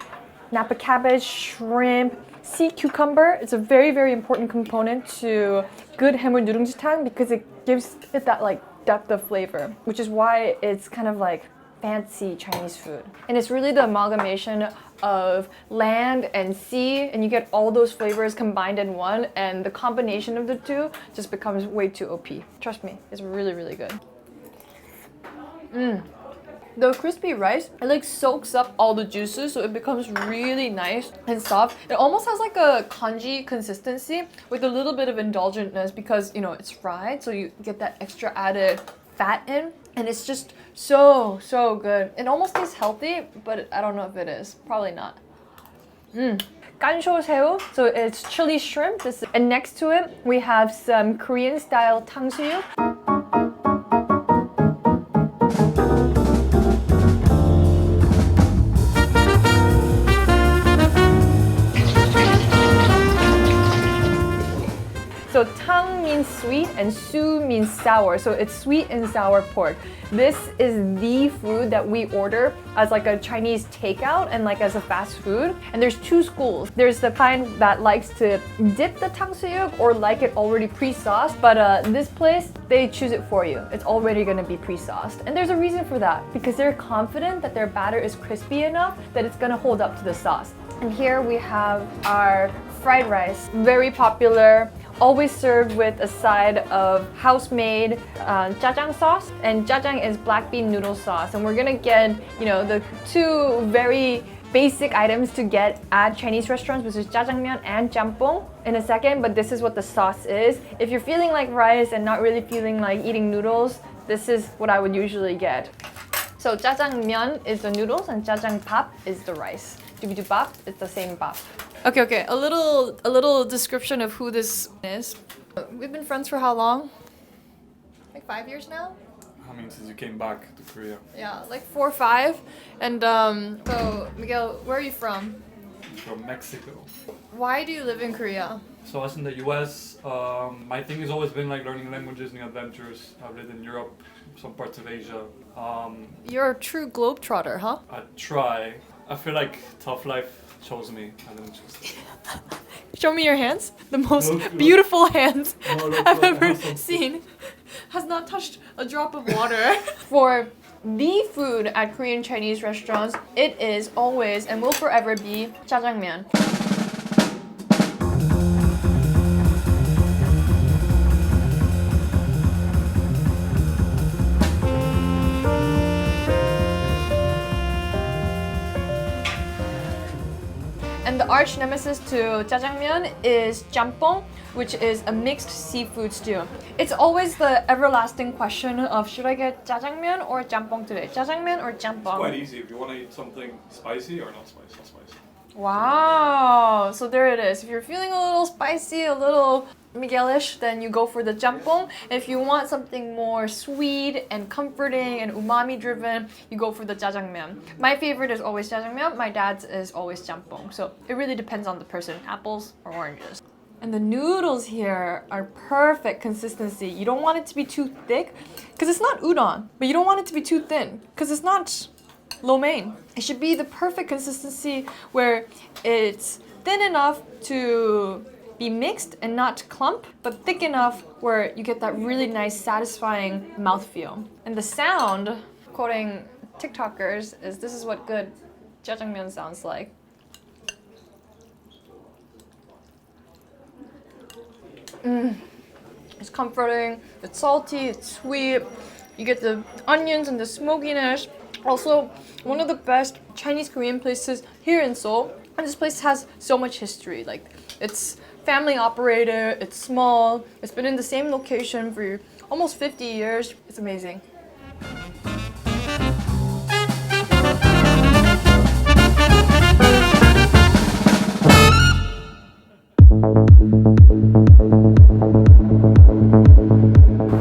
napa cabbage, shrimp, sea cucumber. It's a very, very important component to good Hanbok Nudeongjitan because it gives it that like depth of flavor, which is why it's kind of like fancy Chinese food. And it's really the amalgamation of land and sea, and you get all those flavors combined in one, and the combination of the two just becomes way too OP. Trust me, it's really, really good. The crispy rice, it like soaks up all the juices, so it becomes really nice and soft. It almost has like a congee consistency with a little bit of indulgentness because, it's fried, so you get that extra added fat in, and it's just so, so good. It almost tastes healthy, but I don't know if it is. Probably not. Gansho so it's chili shrimp. And next to it, we have some Korean style 탕수육. So tang means sweet and su means sour. So it's sweet and sour pork. This is the food that we order as like a Chinese takeout and like as a fast food. And there's two schools. There's the kind that likes to dip the 탕수육 or like it already pre-sauced. But this place, they choose it for you. It's already gonna be pre-sauced. And there's a reason for that because they're confident that their batter is crispy enough that it's gonna hold up to the sauce. And here we have our fried rice, very popular. Always served with a side of house-made jjajang sauce, and jjajang is black bean noodle sauce. And we're gonna get, the two very basic items to get at Chinese restaurants, which is jjajangmyeon and jampong in a second, but this is what the sauce is. If you're feeling like rice and not really feeling like eating noodles, this is what I would usually get. So jjajangmyeon is the noodles and jjajangbap is the rice. Doobydobap is the same bap. Okay. A little description of who this is. We've been friends for how long? Like 5 years now? I mean, since you came back to Korea. Yeah, like 4 or 5. And so Miguel, where are you from? I'm from Mexico. Why do you live in Korea? So I was in the US. My thing has always been like learning languages, new adventures. I've lived in Europe, some parts of Asia. You're a true globetrotter, huh? I try. I feel like tough life chose me. I didn't choose it. Show me your hands. The most Look. beautiful hands look, I've look, ever look. seen. Has not touched a drop of water. For the food at Korean Chinese restaurants, it is always and will forever be jjajangmyeon. And the arch nemesis to jjajangmyeon is jampong, which is a mixed seafood stew. It's always the everlasting question of should I get jjajangmyeon or jampong today? Jjajangmyeon or jampong? Quite easy if you want to eat something spicy or not spicy. Wow, so there it is. If you're feeling a little spicy, a little Miguelish, then you go for the jjampong. And if you want something more sweet and comforting and umami driven, you go for the jjajangmyeon. My favorite is always jjajangmyeon. My dad's is always jjampong. So it really depends on the person, apples or oranges. And the noodles here are perfect consistency. You don't want it to be too thick because it's not udon, but you don't want it to be too thin because it's not lo mein. It should be the perfect consistency where it's thin enough to be mixed and not clump, but thick enough where you get that really nice, satisfying mouthfeel. And the sound, quoting TikTokers, is this is what good jjajangmyeon sounds like. It's comforting, it's salty, it's sweet. You get the onions and the smokiness. Also, one of the best Chinese Korean places here in Seoul. And this place has so much history. Like, it's family operated, it's small, it's been in the same location for almost 50 years. It's amazing.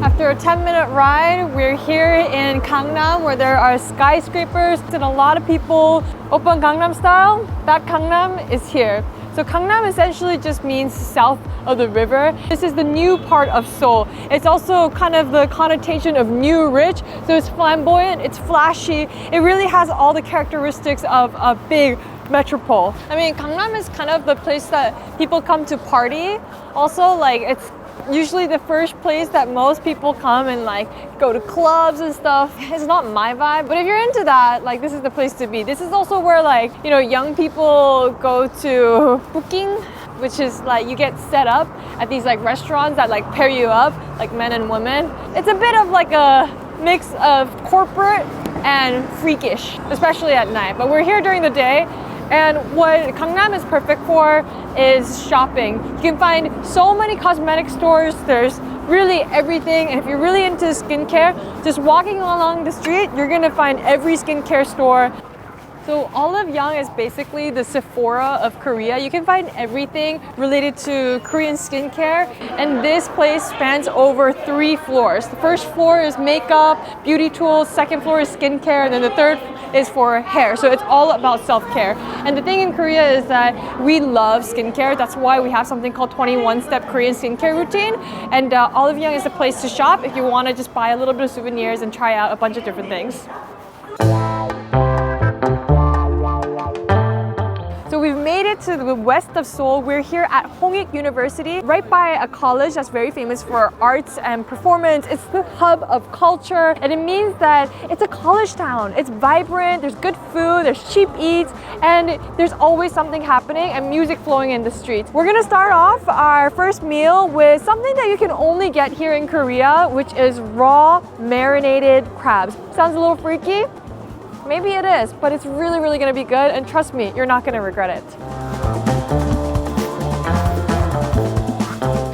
After a 10-minute ride, we're here in Gangnam where there are skyscrapers and a lot of people. Open Gangnam style, that Gangnam is here. So Gangnam essentially just means south of the river. This is the new part of Seoul. It's also kind of the connotation of new rich. So it's flamboyant, it's flashy. It really has all the characteristics of a big metropole. I mean, Gangnam is kind of the place that people come to party. Also, like, it's usually the first place that most people come and like go to clubs and stuff. It's not my vibe, but if you're into that, like, this is the place to be. This is also where, like, you know, young people go to booking, which is like you get set up at these like restaurants that like pair you up, like men and women. It's a bit of like a mix of corporate and freakish, especially at night. But we're here during the day. And what Gangnam is perfect for is shopping. You can find so many cosmetic stores. There's really everything. And if you're really into skincare, just walking along the street, you're gonna find every skincare store. So ANNYEONG is basically the Sephora of Korea. You can find everything related to Korean skincare. And this place spans over 3 floors. The first floor is makeup, beauty tools. Second floor is skincare. And then the third is for hair. So it's all about self-care. And the thing in Korea is that we love skincare. That's why we have something called 21-step Korean skincare routine. And ANNYEONG is the place to shop if you want to just buy a little bit of souvenirs and try out a bunch of different things. So we've made it to the west of Seoul. We're here at Hongik University, right by a college that's very famous for arts and performance. It's the hub of culture, and it means that it's a college town. It's vibrant, there's good food, there's cheap eats, and there's always something happening and music flowing in the streets. We're gonna start off our first meal with something that you can only get here in Korea, which is raw marinated crabs. Sounds a little freaky? Maybe it is, but it's really, really gonna be good, and trust me, you're not gonna regret it.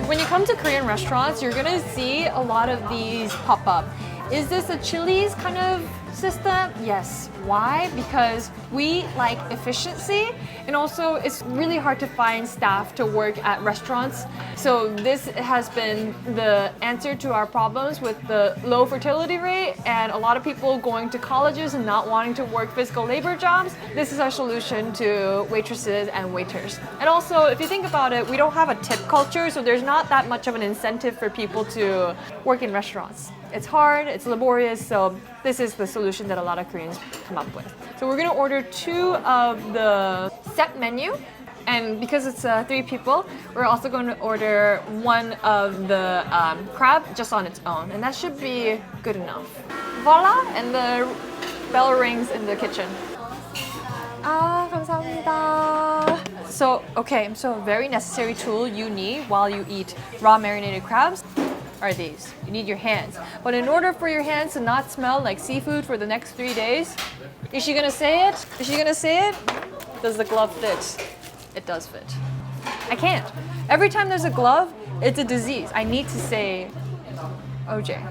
When you come to Korean restaurants, you're gonna see a lot of these pop up. Is this a Chili's kind of system? Yes. Why? Because we like efficiency, and also it's really hard to find staff to work at restaurants. So this has been the answer to our problems with the low fertility rate and a lot of people going to colleges and not wanting to work physical labor jobs. This is our solution to waitresses and waiters. And also, if you think about it, we don't have a tip culture, so there's not that much of an incentive for people to work in restaurants. It's hard, it's laborious, so this is the solution that a lot of Koreans come up with. So we're gonna order 2 of the set menu, and because it's 3 people, we're also going to order 1 of the crab just on its own, and that should be good enough. Voila, and the bell rings in the kitchen. 감사합니다. So, okay, so a very necessary tool you need while you eat raw marinated crabs are these. You need your hands. But in order for your hands to not smell like seafood for the next 3 days, is she gonna say it? Is she gonna say it? Does the glove fit? It does fit. I can't. Every time there's a glove, it's a disease. I need to say OJ.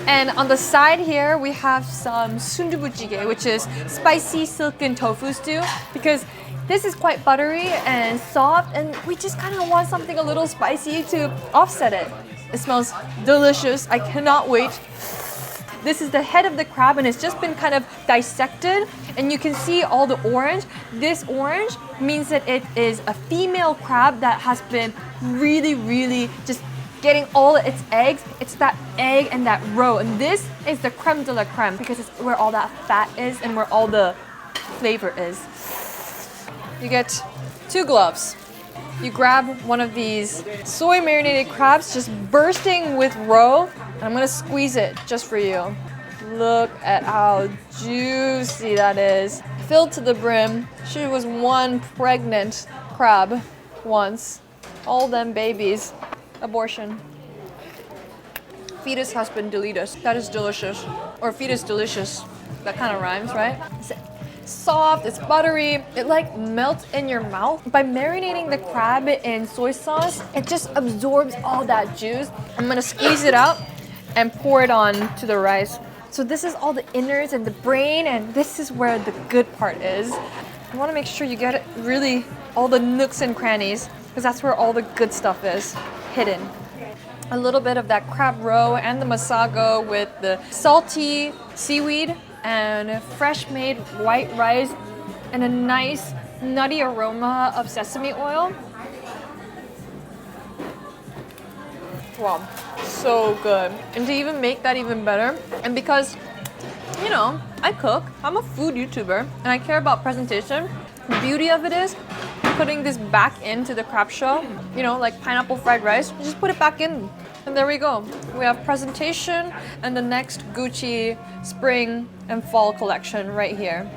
And on the side here, we have some sundubu jjigae, which is spicy silken tofu stew, because This is quite buttery and soft, and we just kind of want something a little spicy to offset it. It smells delicious. I cannot wait. This is the head of the crab, and it's just been kind of dissected, and you can see all the orange. This orange means that it is a female crab that has been really just getting all its eggs. It's that egg and that roe, and this is the creme de la creme because it's where all that fat is and where all the flavor is. You get 2 gloves. You grab one of these soy marinated crabs just bursting with roe, and I'm gonna squeeze it just for you. Look at how juicy that is. Filled to the brim. She was one pregnant crab once. All them babies. Abortion. Fetus has been deleted. That is delicious. Or fetus delicious. That kind of rhymes, right? It's soft, it's buttery, it like melts in your mouth. By marinating the crab in soy sauce, it just absorbs all that juice. I'm gonna squeeze it out and pour it on to the rice. So this is all the innards and the brain, and this is where the good part is. You wanna make sure you get really all the nooks and crannies, because that's where all the good stuff is hidden. A little bit of that crab roe and the masago with the salty seaweed and fresh made white rice and a nice nutty aroma of sesame oil. Wow, so good. And to even make that even better, and because, you know, I cook, I'm a food YouTuber, and I care about presentation, the beauty of it is putting this back into the crab shell, you know, like pineapple fried rice, you just put it back in. And there we go. We have presentation and the next Gucci spring and fall collection right here.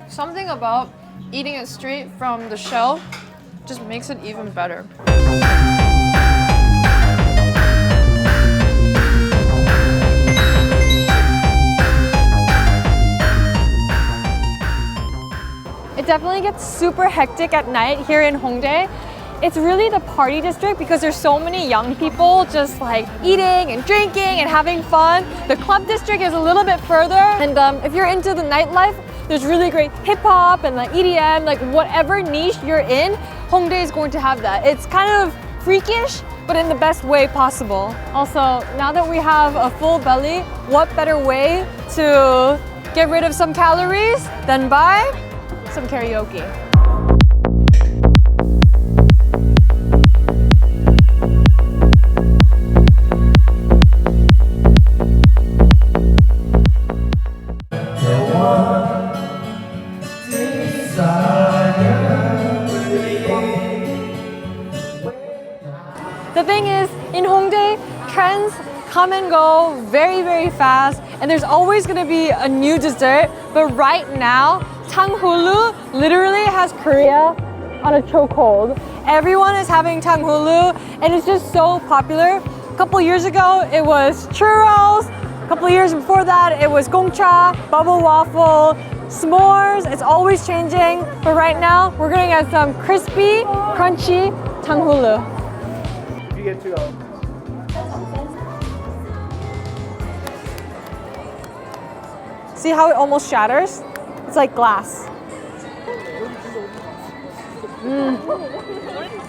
Something about eating it straight from the shell just makes it even better. It definitely gets super hectic at night here in Hongdae. It's really the party district because there's so many young people just like eating and drinking and having fun. The club district is a little bit further, and if you're into the nightlife, there's really great hip hop and like EDM, like whatever niche you're in, Hongdae is going to have that. It's kind of freakish, but in the best way possible. Also, now that we have a full belly, what better way to get rid of some calories than by some karaoke. The thing is, in Hongdae, trends come and go very fast, and there's always gonna be a new dessert. But right now, tanghulu literally has Korea on a chokehold. Everyone is having tanghulu, and it's just so popular. A couple years ago, it was churros. A couple years before that, it was gongcha, bubble waffle, s'mores. It's always changing, but right now, we're gonna get some crispy, crunchy tanghulu. You get 2 of them. See how it almost shatters? It's like glass.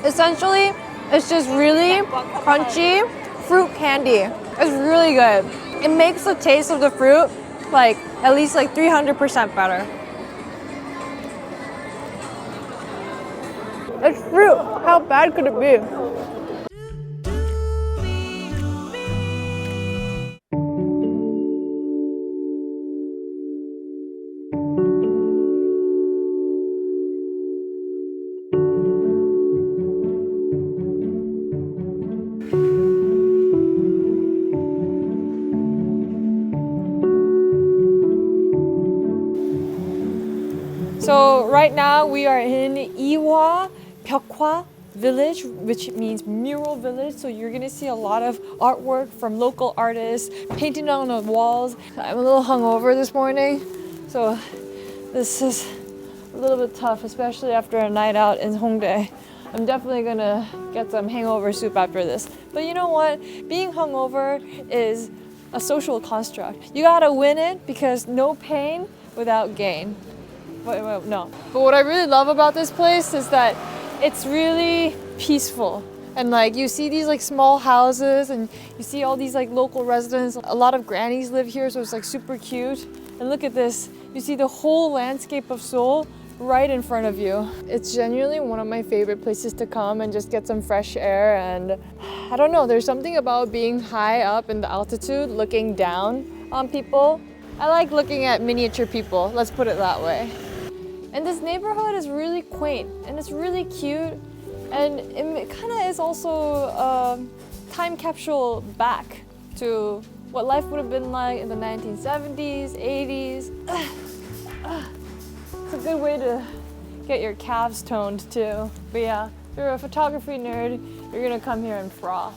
Essentially, it's just really crunchy fruit candy. It's really good. It makes the taste of the fruit like at least like 300% better. It's fruit. How bad could it be? So right now we are in Ihwa Pyeokwa village, which means mural village. So you're gonna see a lot of artwork from local artists painting on the walls. I'm a little hungover this morning, so this is a little bit tough, especially after a night out in Hongdae. I'm definitely gonna get some hangover soup after this. But you know what? Being hungover is a social construct. You gotta win it because no pain without gain. No. But what I really love about this place is that it's really peaceful. And like you see these like small houses and you see all these like local residents. A lot of grannies live here, so it's like super cute. And look at this. You see the whole landscape of Seoul right in front of you. It's genuinely one of my favorite places to come and just get some fresh air. And I don't know, there's something about being high up in the altitude, looking down on people. I like looking at miniature people, let's put it that way. And this neighborhood is really quaint and it's really cute. And it kind of is also a time capsule back to what life would have been like in the 1970s, 80s. It's a good way to get your calves toned too. But yeah, if you're a photography nerd, you're gonna come here and froth.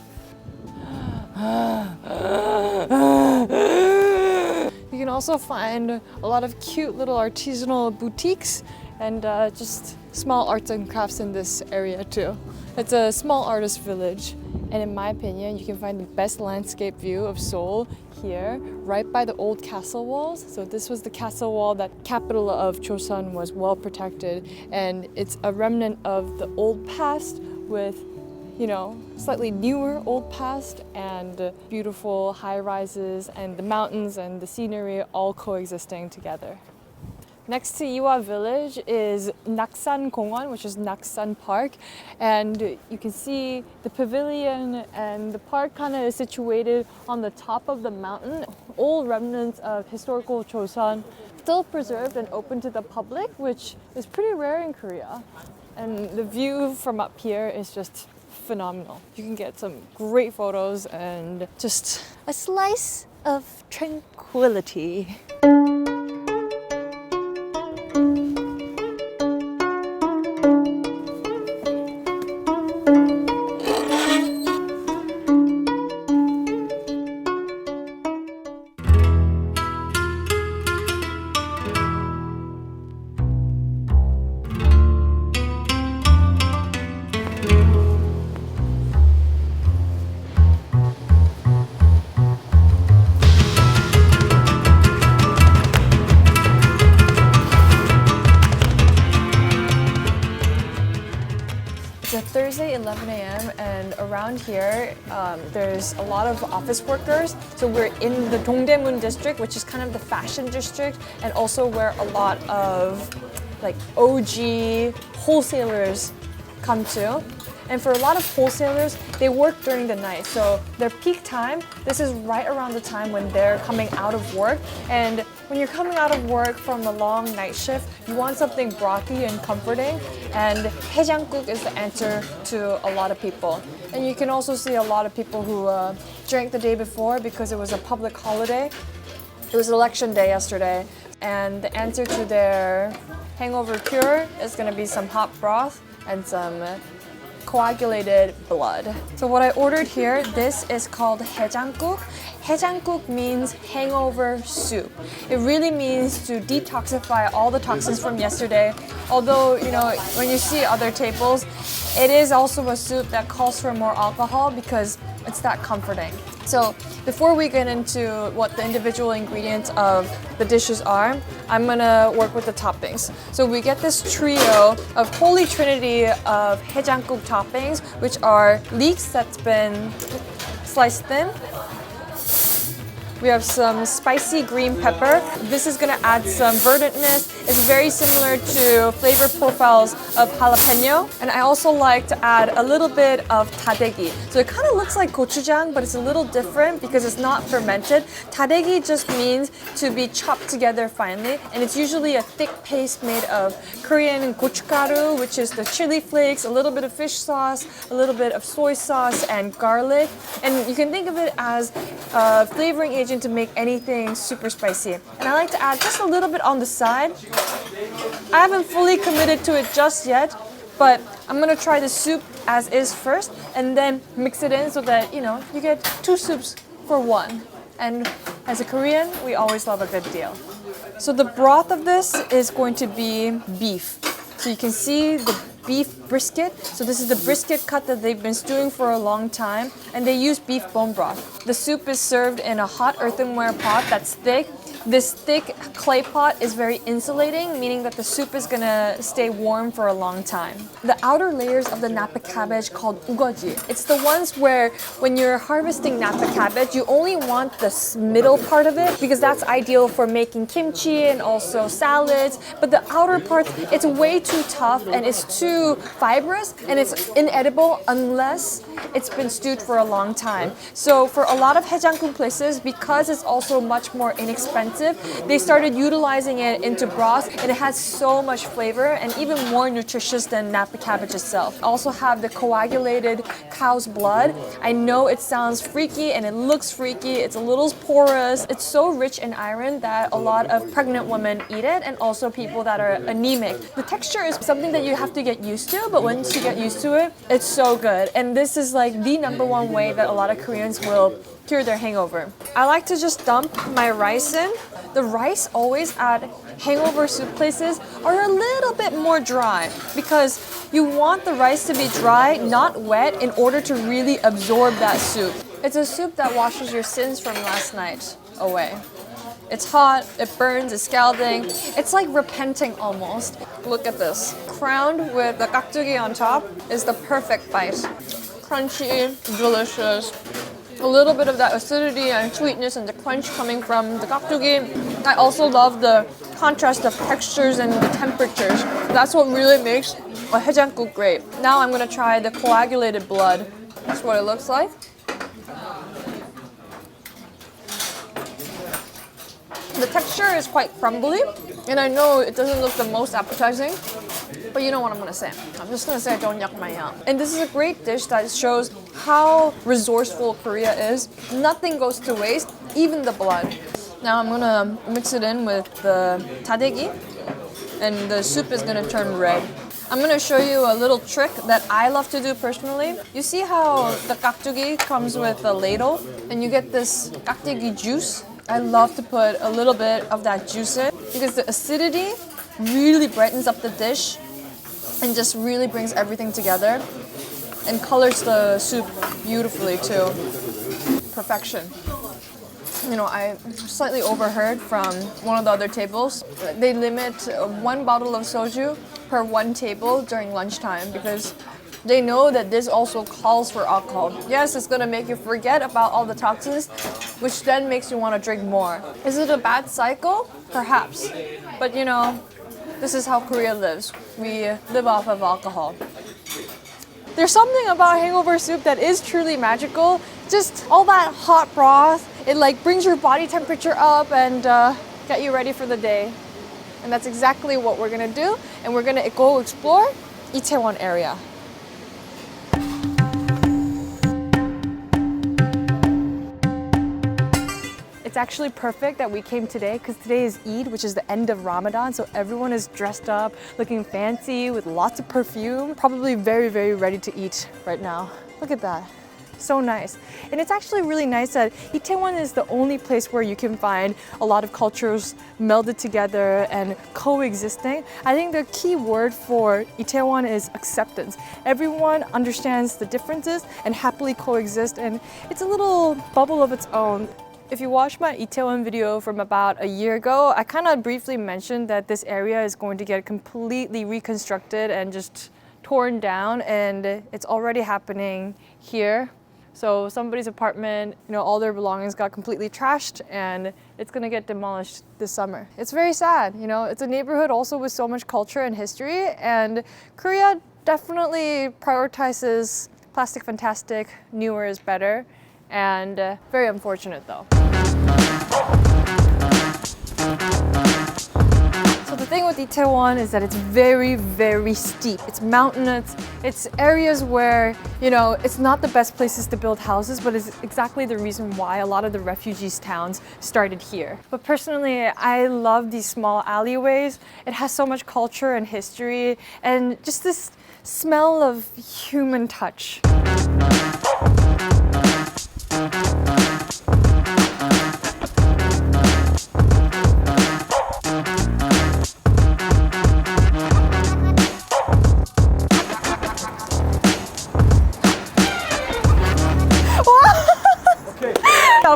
You can also find a lot of cute little artisanal boutiques and just small arts and crafts in this area too. It's a small artist village. And in my opinion, you can find the best landscape view of Seoul here, right by the old castle walls. So this was the castle wall that capital of Joseon was well protected. And it's a remnant of the old past with, you know, slightly newer old past and beautiful high rises and the mountains and the scenery all coexisting together. Next to Ihwa village is Naksan Gongwon, which is Naksan Park. And you can see the pavilion and the park kind of is situated on the top of the mountain. Old remnants of historical Joseon still preserved and open to the public, which is pretty rare in Korea. And the view from up here is just phenomenal. You can get some great photos and just a slice of tranquility. Thursday, 11 a.m. and around here there's a lot of office workers. So we're in the Dongdaemun district, which is kind of the fashion district, and also where a lot of like OG wholesalers come to. And for a lot of wholesalers, they work during the night. So their peak time, this is right around the time when they're coming out of work. And when you're coming out of work from a long night shift, you want something brothy and comforting. And haejanguk is the answer to a lot of people. And you can also see a lot of people who drank the day before because it was a public holiday. It was election day yesterday. And the answer to their hangover cure is gonna be some hot broth and some coagulated blood. So what I ordered here, this is called haejanguk. Haejanguk means hangover soup. It really means to detoxify all the toxins from yesterday. Although, you know, when you see other tables, it is also a soup that calls for more alcohol because it's that comforting. So before we get into what the individual ingredients of the dishes are, I'm gonna work with the toppings. So we get this trio of holy trinity of haejanguk toppings, which are leeks that's been sliced thin. We have some spicy green pepper. This is gonna add some verdantness. It's very similar to flavor profiles of jalapeno. And I also like to add a little bit of tadegi. So it kind of looks like gochujang, but it's a little different because it's not fermented. Tadegi just means to be chopped together finely. And it's usually a thick paste made of Korean gochugaru, which is the chili flakes, a little bit of fish sauce, a little bit of soy sauce, and garlic. And you can think of it as a flavoring agent to make anything super spicy. And I like to add just a little bit on the side. I haven't fully committed to it just yet, but I'm gonna try the soup as is first and then mix it in so that, you know, you get two soups for one. And as a Korean, we always love a good deal. So the broth of this is going to be beef. So you can see the beef brisket. So this is the brisket cut that they've been stewing for a long time, and they use beef bone broth. The soup is served in a hot earthenware pot that's thick. This thick clay pot is very insulating, meaning that the soup is gonna stay warm for a long time. The outer layers of the napa cabbage called ugoji. It's the ones where when you're harvesting napa cabbage, you only want the middle part of it because that's ideal for making kimchi and also salads. But the outer part, it's way too tough and it's too fibrous and it's inedible unless it's been stewed for a long time. So for a lot of haejanggung places, because it's also much more inexpensive, they started utilizing it into broth, and it has so much flavor and even more nutritious than napa cabbage itself. Also have the coagulated cow's blood. I know it sounds freaky and it looks freaky. It's a little porous. It's so rich in iron that a lot of pregnant women eat it, and also people that are anemic. The texture is something that you have to get used to, but once you get used to it, it's so good. And this is like the #1 way that a lot of Koreans will cure their hangover. I like to just dump my rice in. The rice always at hangover soup places are a little bit more dry because you want the rice to be dry, not wet, in order to really absorb that soup. It's a soup that washes your sins from last night away. It's hot, it burns, it's scalding. It's like repenting almost. Look at this. Crowned with the gakdugi on top is the perfect bite. Crunchy, delicious. A little bit of that acidity and sweetness and the crunch coming from the gakdugi. I also love the contrast of textures and the temperatures. That's what really makes a haejanggung great. Now I'm gonna try the coagulated blood. That's what it looks like. The texture is quite crumbly, and I know it doesn't look the most appetizing, but you know what I'm gonna say. I'm just gonna say don't yuck my yum. And this is a great dish that shows how resourceful Korea is. Nothing goes to waste, even the blood. Now I'm gonna mix it in with the tadegi, and the soup is gonna turn red. I'm gonna show you a little trick that I love to do personally. You see how the gakdugi comes with a ladle, and you get this gakdugi juice? I love to put a little bit of that juice in because the acidity really brightens up the dish and just really brings everything together and colors the soup beautifully too. Perfection. You know, I slightly overheard from one of the other tables. They limit 1 bottle of soju per 1 table during lunchtime because they know that this also calls for alcohol. Yes, it's gonna make you forget about all the toxins, which then makes you want to drink more. Is it a bad cycle? Perhaps. But you know, this is how Korea lives. We live off of alcohol. There's something about hangover soup that is truly magical. Just all that hot broth, it like brings your body temperature up and get you ready for the day. And that's exactly what we're gonna do. And we're gonna go explore Itaewon area. It's actually perfect that we came today because today is Eid, which is the end of Ramadan. So everyone is dressed up, looking fancy with lots of perfume, probably very, very ready to eat right now. Look at that. So nice. And it's actually really nice that Itaewon is the only place where you can find a lot of cultures melded together and coexisting. I think the key word for Itaewon is acceptance. Everyone understands the differences and happily coexist, and it's a little bubble of its own. If you watched my Itaewon video from about a year ago, I kind of briefly mentioned that this area is going to get completely reconstructed and just torn down, and it's already happening here. So somebody's apartment, you know, all their belongings got completely trashed, and it's gonna get demolished this summer. It's very sad, you know, it's a neighborhood also with so much culture and history, and Korea definitely prioritizes plastic fantastic, newer is better. And very unfortunate though. So the thing with Itaewon is that it's very, very steep. It's mountainous. It's areas where, you know, it's not the best places to build houses, but it's exactly the reason why a lot of the refugees towns started here. But personally, I love these small alleyways. It has so much culture and history and just this smell of human touch.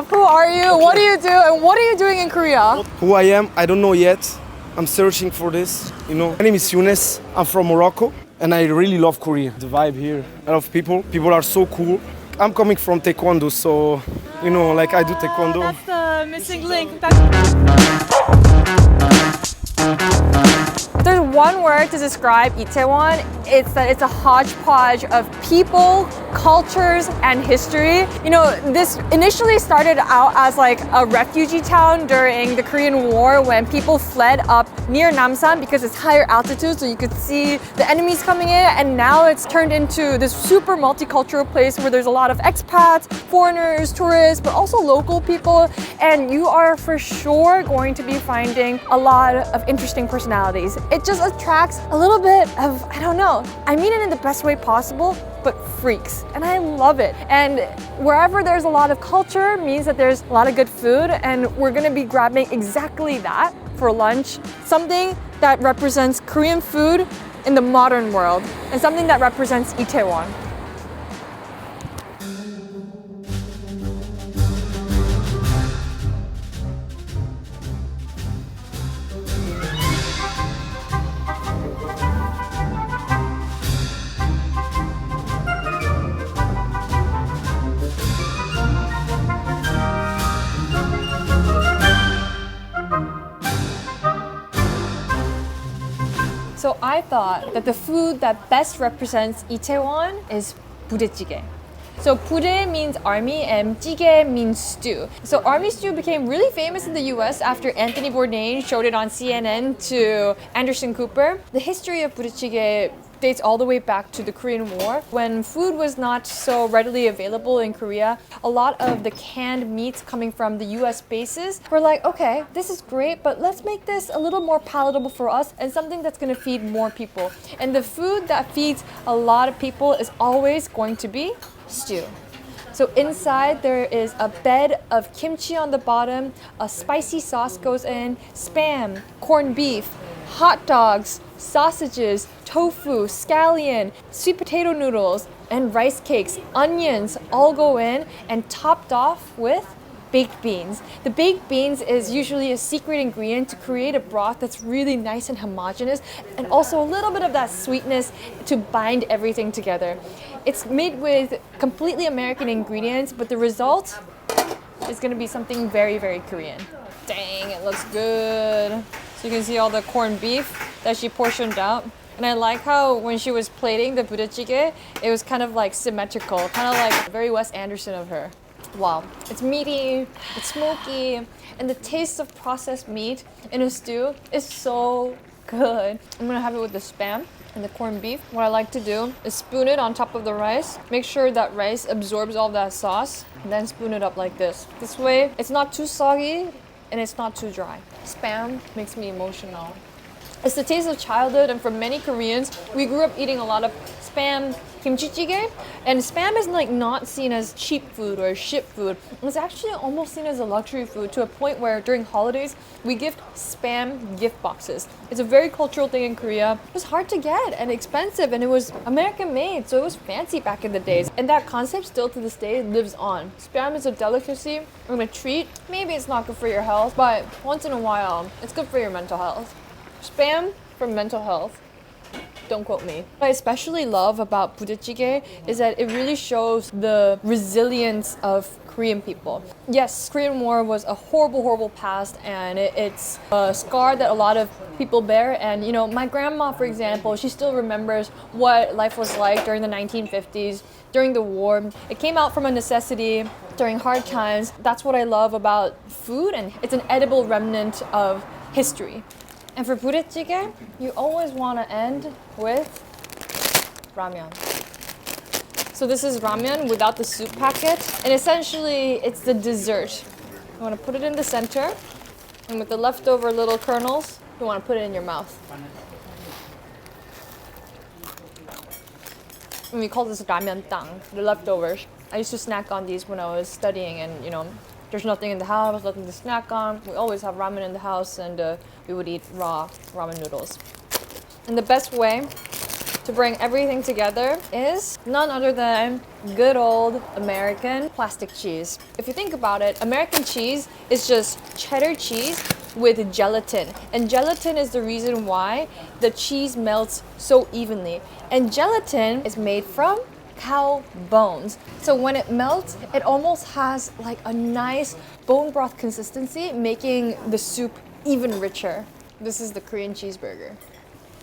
yourself. Who are you? What do you do? And what are you doing in Korea? Who I am, I don't know yet. I'm searching for this, you know. My name is Younes. I'm from Morocco, and I really love Korea. The vibe here, I love people. People are so cool. I'm coming from taekwondo, so, you know, like I do taekwondo. That's the missing link. If there's one word to describe Itaewon, it's that it's a hodgepodge of people, cultures, and history. You know, this initially started out as like a refugee town during the Korean War when people fled up near Namsan because it's higher altitude, so you could see the enemies coming in, and now it's turned into this super multicultural place where there's a lot of expats, foreigners, tourists, but also local people, and you are for sure going to be finding a lot of interesting personalities. It just attracts a little bit of, I don't know, I mean it in the best way possible, but freaks, and I love it. And wherever there's a lot of culture means that there's a lot of good food, and we're gonna be grabbing exactly that for lunch. Something that represents Korean food in the modern world, and something that represents Itaewon. So I thought that the food that best represents Itaewon is Budae jjigae. So Budae means army and jjigae means stew. So army stew became really famous in the US after Anthony Bourdain showed it on CNN to Anderson Cooper. The history of Budae jjigae dates all the way back to the Korean War. When food was not so readily available in Korea, a lot of the canned meats coming from the US bases were like, okay, this is great, but let's make this a little more palatable for us and something that's gonna feed more people. And the food that feeds a lot of people is always going to be stew. So inside there is a bed of kimchi on the bottom, a spicy sauce goes in, spam, corned beef, hot dogs, sausages, tofu, scallion, sweet potato noodles, and rice cakes, onions all go in, and topped off with baked beans. The baked beans is usually a secret ingredient to create a broth that's really nice and homogeneous, and also a little bit of that sweetness to bind everything together. It's made with completely American ingredients, but the result is gonna be something very, very Korean. Dang, it looks good. So you can see all the corned beef that she portioned out. And I like how when she was plating the Budae jjigae, it was kind of like symmetrical, kind of like very Wes Anderson of her. Wow, it's meaty, it's smoky, and the taste of processed meat in a stew is so good. I'm gonna have it with the spam and the corned beef. What I like to do is spoon it on top of the rice, make sure that rice absorbs all that sauce, and then spoon it up like this. This way, it's not too soggy and it's not too dry. Spam makes me emotional. It's the taste of childhood, and for many Koreans, we grew up eating a lot of spam kimchi jjigae, and spam is like not seen as cheap food or ship food. It's actually almost seen as a luxury food, to a point where during holidays we gift spam gift boxes. It's a very cultural thing in Korea. It was hard to get and expensive, and it was American made, so it was fancy back in the days, and that concept still to this day lives on. Spam is a delicacy and a treat. Maybe it's not good for your health, but once in a while it's good for your mental health. Spam for mental health. Don't quote me. What I especially love about Budae jjigae is that it really shows the resilience of Korean people. Yes, Korean War was a horrible, horrible past, and it's a scar that a lot of people bear. And you know, my grandma, for example, she still remembers what life was like during the 1950s, during the war. It came out from a necessity during hard times. That's what I love about food, and it's an edible remnant of history. And for Budae jjigae, you always want to end with ramyeon. So this is ramyeon without the soup packet, and essentially it's the dessert. You want to put it in the center, and with the leftover little kernels, you want to put it in your mouth. And we call this ramyeon tang, the leftovers. I used to snack on these when I was studying, and you know, there's nothing in the house, nothing to snack on. We always have ramen in the house, and we would eat raw ramen noodles. And the best way to bring everything together is none other than good old American plastic cheese. If you think about it, American cheese is just cheddar cheese with gelatin. And gelatin is the reason why the cheese melts so evenly. And gelatin is made from cow bones. So when it melts, it almost has like a nice bone broth consistency, making the soup even richer. This is the Korean cheeseburger.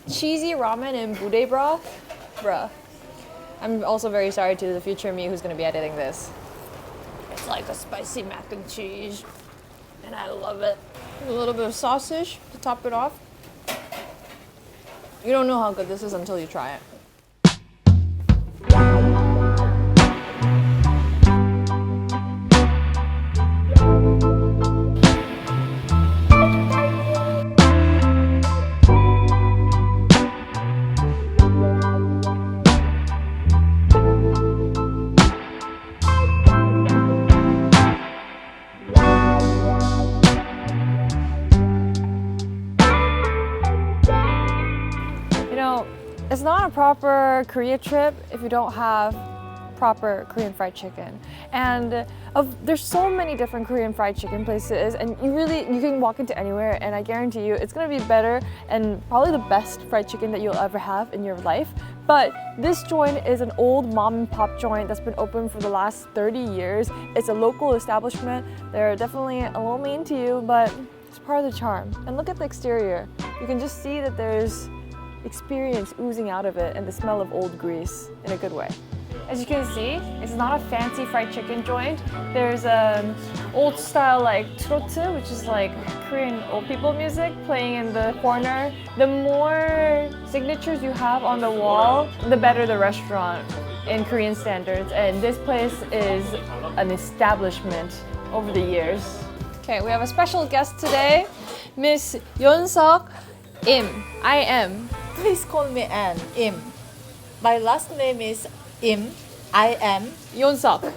Cheesy ramen and Budae broth, bruh. I'm also very sorry to the future me who's gonna be editing this. It's like a spicy mac and cheese, and I love it. A little bit of sausage to top it off. You don't know how good this is until you try it. It's not a proper Korea trip if you don't have proper Korean fried chicken. And there's so many different Korean fried chicken places, and you can walk into anywhere, and I guarantee you it's gonna be better and probably the best fried chicken that you'll ever have in your life. But this joint is an old mom and pop joint that's been open for the last 30 years. It's a local establishment. They're definitely a little mean to you, but it's part of the charm. And look at the exterior. You can just see that there's experience oozing out of it and the smell of old grease in a good way. As you can see, it's not a fancy fried chicken joint. There's old style like trot, which is like Korean old people music playing in the corner. The more signatures you have on the wall, the better the restaurant in Korean standards. And this place is an establishment over the years. Okay, we have a special guest today, Miss Yeonsuk Im. I am. Please call me Ann, Im. My last name is Im. I am. Yeonsuk.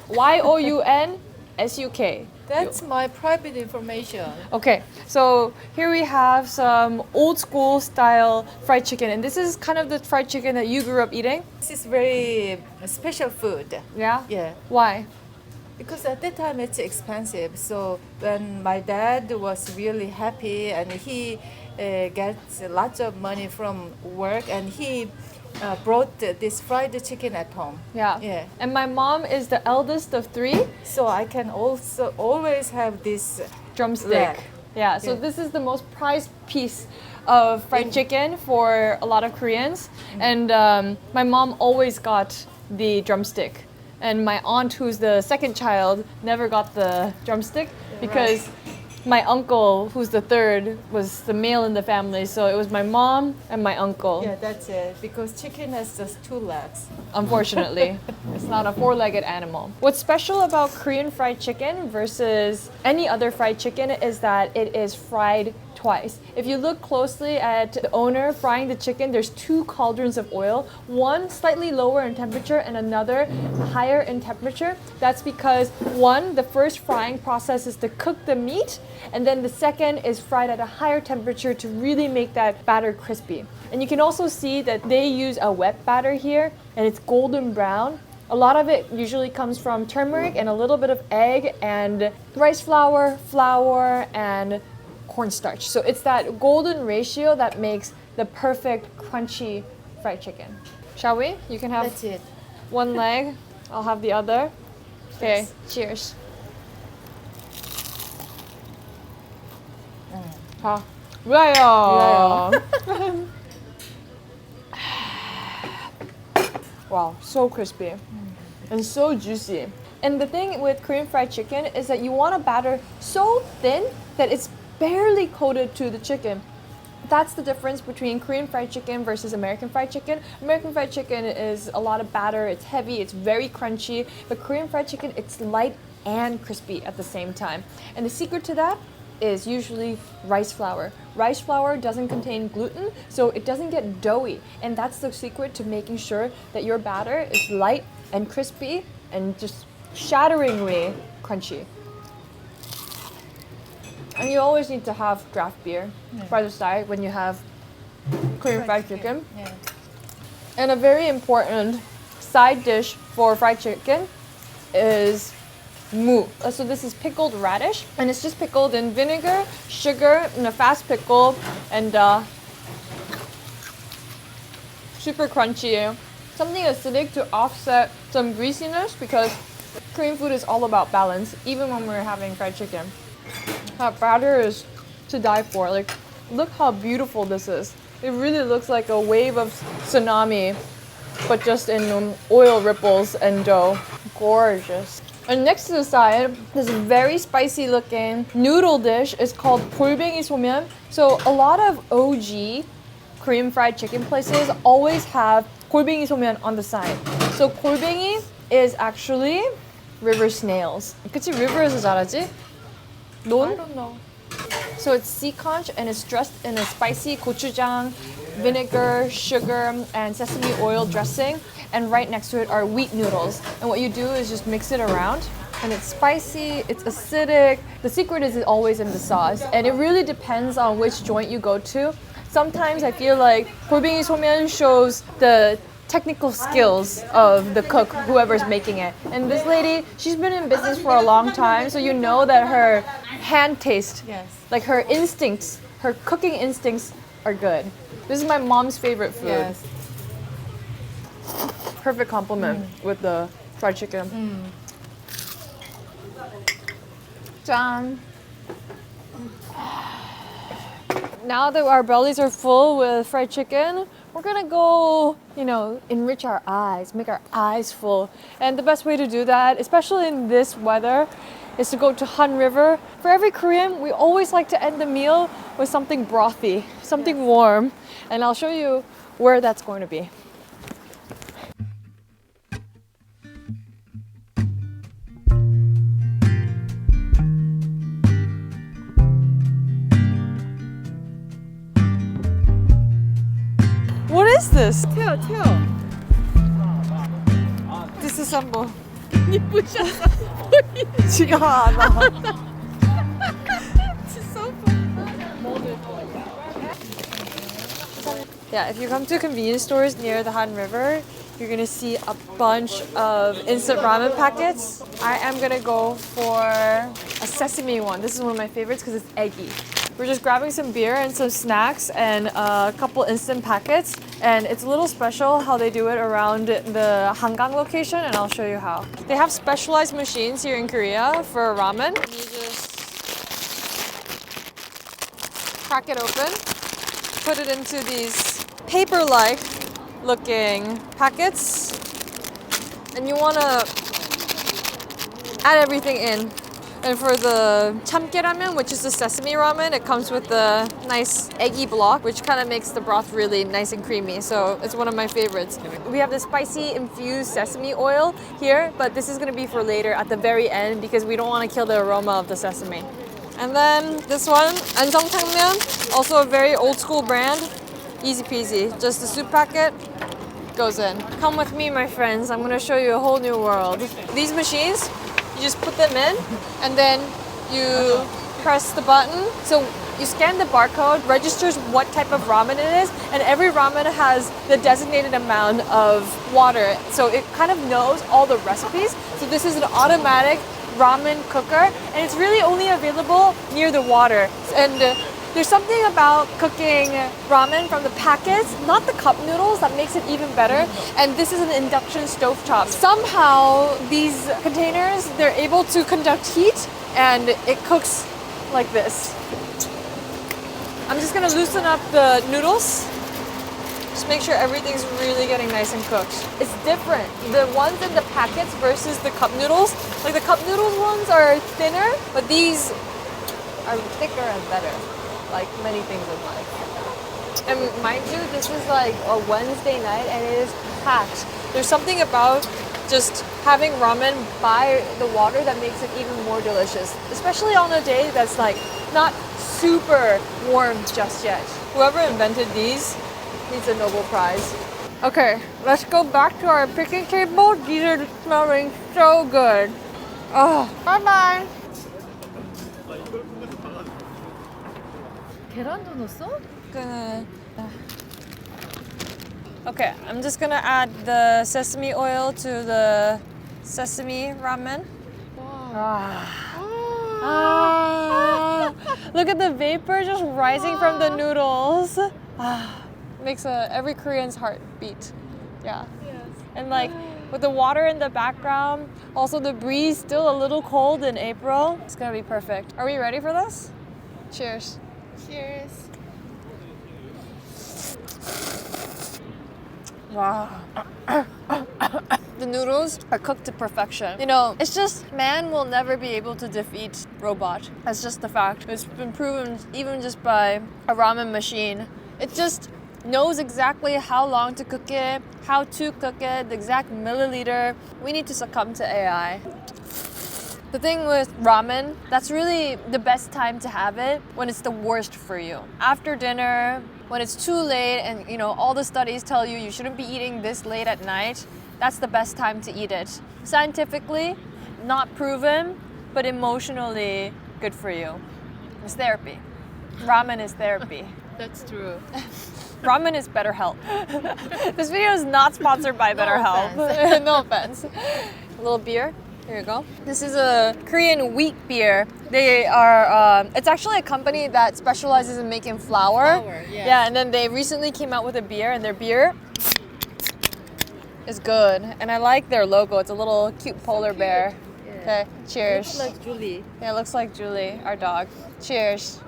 Younsuk. That's my private information. Okay, so here we have some old school style fried chicken, and this is kind of the fried chicken that you grew up eating? This is very special food. Yeah? Yeah. Why? Because at that time it's expensive. So when my dad was really happy and he gets lots of money from work, and he brought this fried chicken at home. Yeah. Yeah. And my mom is the eldest of 3. So I can also always have this Drumstick. leg. Yeah, so Yeah. this is the most prized piece of fried chicken for a lot of Koreans. And my mom always got the drumstick. And my aunt, who's the second child, never got the drumstick because my uncle, who's the third, was the male in the family. So it was my mom and my uncle. Yeah, that's it. Because chicken has just 2 legs. Unfortunately, it's not a 4-legged animal. What's special about Korean fried chicken versus any other fried chicken is that it is fried twice. If you look closely at the owner frying the chicken, there's 2 cauldrons of oil, one slightly lower in temperature and another higher in temperature. That's because one, the first frying process is to cook the meat, and then the second is fried at a higher temperature to really make that batter crispy. And you can also see that they use a wet batter here, and it's golden brown. A lot of it usually comes from turmeric and a little bit of egg and rice flour, and cornstarch. So it's that golden ratio that makes the perfect crunchy fried chicken. Shall we? You can have That's it. one leg. I'll have the other. Okay, cheers. 자, 위하여. Wow, so crispy and so juicy. And the thing with Korean fried chicken is that you want a batter so thin that it's barely coated to the chicken. That's the difference between Korean fried chicken versus American fried chicken. American fried chicken is a lot of batter, it's heavy, it's very crunchy, but Korean fried chicken, it's light and crispy at the same time. And the secret to that is usually rice flour. Rice flour doesn't contain gluten, so it doesn't get doughy. And that's the secret to making sure that your batter is light and crispy and just shatteringly crunchy. And you always need to have draft beer by the side when you have Korean fried chicken. Yeah. And a very important side dish for fried chicken is mu. So this is pickled radish, and it's just pickled in vinegar, sugar, and a fast pickle, and super crunchy. Something acidic to offset some greasiness, because Korean food is all about balance, even when we're having fried chicken. That batter is to die for. Like, look how beautiful this is. It really looks like a wave of tsunami, but just in oil ripples and dough. Gorgeous. And next to the side, this very spicy looking noodle dish is called 골뱅이 소면. So a lot of OG Korean fried chicken places always have 골뱅이 소면 on the side. So 골뱅이 is actually river snails. 그치? river에서 자라지? I 논? don't know. So it's sea conch, and it's dressed in a spicy gochujang, vinegar, sugar, and sesame oil dressing. And right next to it are wheat noodles. And what you do is just mix it around. And it's spicy, it's acidic. The secret is always in the sauce. And it really depends on which joint you go to. Sometimes I feel like 골뱅이 소면 shows the technical skills of the cook, whoever's making it. And this lady, she's been in business for a long time, so you know that her hand taste, Yes. like her instincts, her cooking instincts are good. This is my mom's favorite food. Yes. Perfect compliment with the fried chicken. Jan. Now that our bellies are full with fried chicken, we're gonna go, enrich our eyes, make our eyes full. And the best way to do that, especially in this weather, is to go to Han River. For every Korean, we always like to end the meal with something brothy, something warm. And I'll show you where that's going to be. What is this? Tell. This is Hanbok. 지가 않아. Yeah, if you come to convenience stores near the Han River, you're gonna see a bunch of instant ramen packets. I am gonna go for a sesame one. This is one of my favorites because it's eggy. We're just grabbing some beer and some snacks and a couple instant packets. And it's a little special how they do it around the Hangang location, and I'll show you how. They have specialized machines here in Korea for ramen. You just crack it open, put it into these paper-like looking packets, and you want to add everything in. And for the chamge ramen, which is the sesame ramen, it comes with the nice eggy block, which kind of makes the broth really nice and creamy. So it's one of my favorites. We have the spicy infused sesame oil here, but this is going to be for later at the very end because we don't want to kill the aroma of the sesame. And then this one, Anjong Tangmyeon, also a very old school brand. Easy peasy. Just the soup packet goes in. Come with me, my friends. I'm going to show you a whole new world. These machines, you just put them in, and then you press the button. So you scan the barcode, registers what type of ramen it is, and every ramen has the designated amount of water. So it kind of knows all the recipes. So this is an automatic ramen cooker, and it's really only available near the water. And there's something about cooking ramen from the packets, not the cup noodles, that makes it even better. And this is an induction stovetop. Somehow these containers, they're able to conduct heat and it cooks like this. I'm just gonna loosen up the noodles. Just make sure everything's really getting nice and cooked. It's different. The ones in the packets versus the cup noodles. Like the cup noodles ones are thinner, but these are thicker and better. Like many things in life. And mind you, this is like a Wednesday night and it is packed. There's something about just having ramen by the water that makes it even more delicious. Especially on a day that's like not super warm just yet. Whoever invented these needs a Nobel Prize. Okay, let's go back to our picnic table. These are smelling so good. Oh, bye-bye. 계란도 넣었어? Okay, I'm just gonna add the sesame oil to the sesame ramen. Look at the vapor just rising from the noodles. Makes every Korean's heart beat. Yeah. Yes. And like with the water in the background, also the breeze still a little cold in April. It's gonna be perfect. Are we ready for this? Cheers. Cheers. Wow. The noodles are cooked to perfection. You know, it's just man will never be able to defeat robot. That's just the fact. It's been proven even just by a ramen machine. It just knows exactly how long to cook it, how to cook it, the exact milliliter. We need to succumb to AI. The thing with ramen, that's really the best time to have it when it's the worst for you. After dinner, when it's too late and you know all the studies tell you you shouldn't be eating this late at night, that's the best time to eat it. Scientifically, not proven, but emotionally good for you. It's therapy. Ramen is therapy. That's true. Ramen is BetterHelp. This video is not sponsored by BetterHelp. No offense. A little beer. Here you go. This is a Korean wheat beer. They are, it's actually a company that specializes in making flour. Yeah. Yeah, and then they recently came out with a beer, and their beer is good. And I like their logo. It's a little cute polar bear. Yeah. Okay, cheers. Looks like Julie. Yeah, it looks like Julie, our dog. Cheers.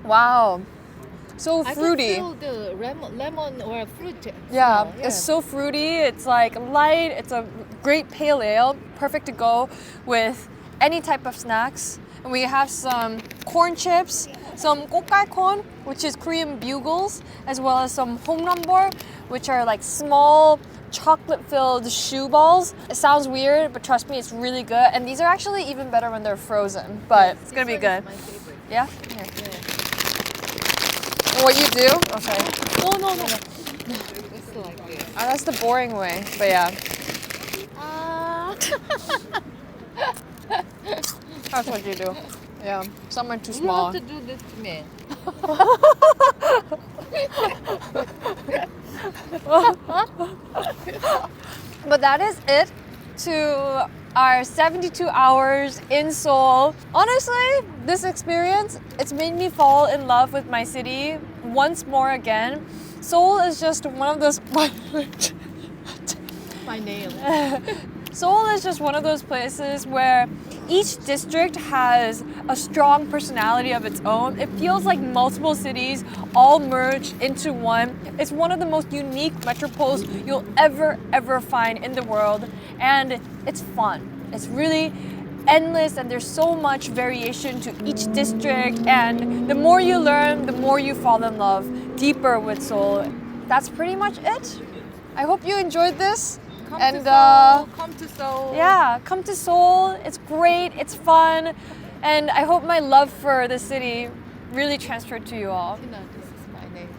Wow. So fruity. I can feel the lemon or fruit. Yeah, smell. it's so fruity. It's like light. It's a great pale ale, perfect to go with any type of snacks. And we have some corn chips, some kokkalkon, which is Korean bugles, as well as some hongnambor, which are like small chocolate-filled shoe balls. It sounds weird, but trust me, it's really good. And these are actually even better when they're frozen, but it's gonna be good. My favorite. Yeah? Here. What you do? Okay. No. It's like this. That's the boring way, but yeah. That's what you do. Yeah, some are too You small. have to do this to me. But that is it to our 72 hours in Seoul. Honestly, this experience, it's made me fall in love with my city once more again. Seoul is just one of those My nail. Seoul is just one of those places where each district has a strong personality of its own. It feels like multiple cities all merged into one. It's one of the most unique metropoles you'll ever find in the world. And it's fun. It's really endless and there's so much variation to each district. And the more you learn, the more you fall in love deeper with Seoul. That's pretty much it. I hope you enjoyed this. Come to Seoul. Yeah, come to Seoul. It's great, it's fun, and I hope my love for the city really transferred to you all. No, this is my name.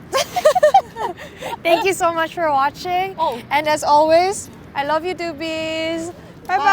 Thank you so much for watching. Oh. And as always, I love you, Doobies. Bye bye.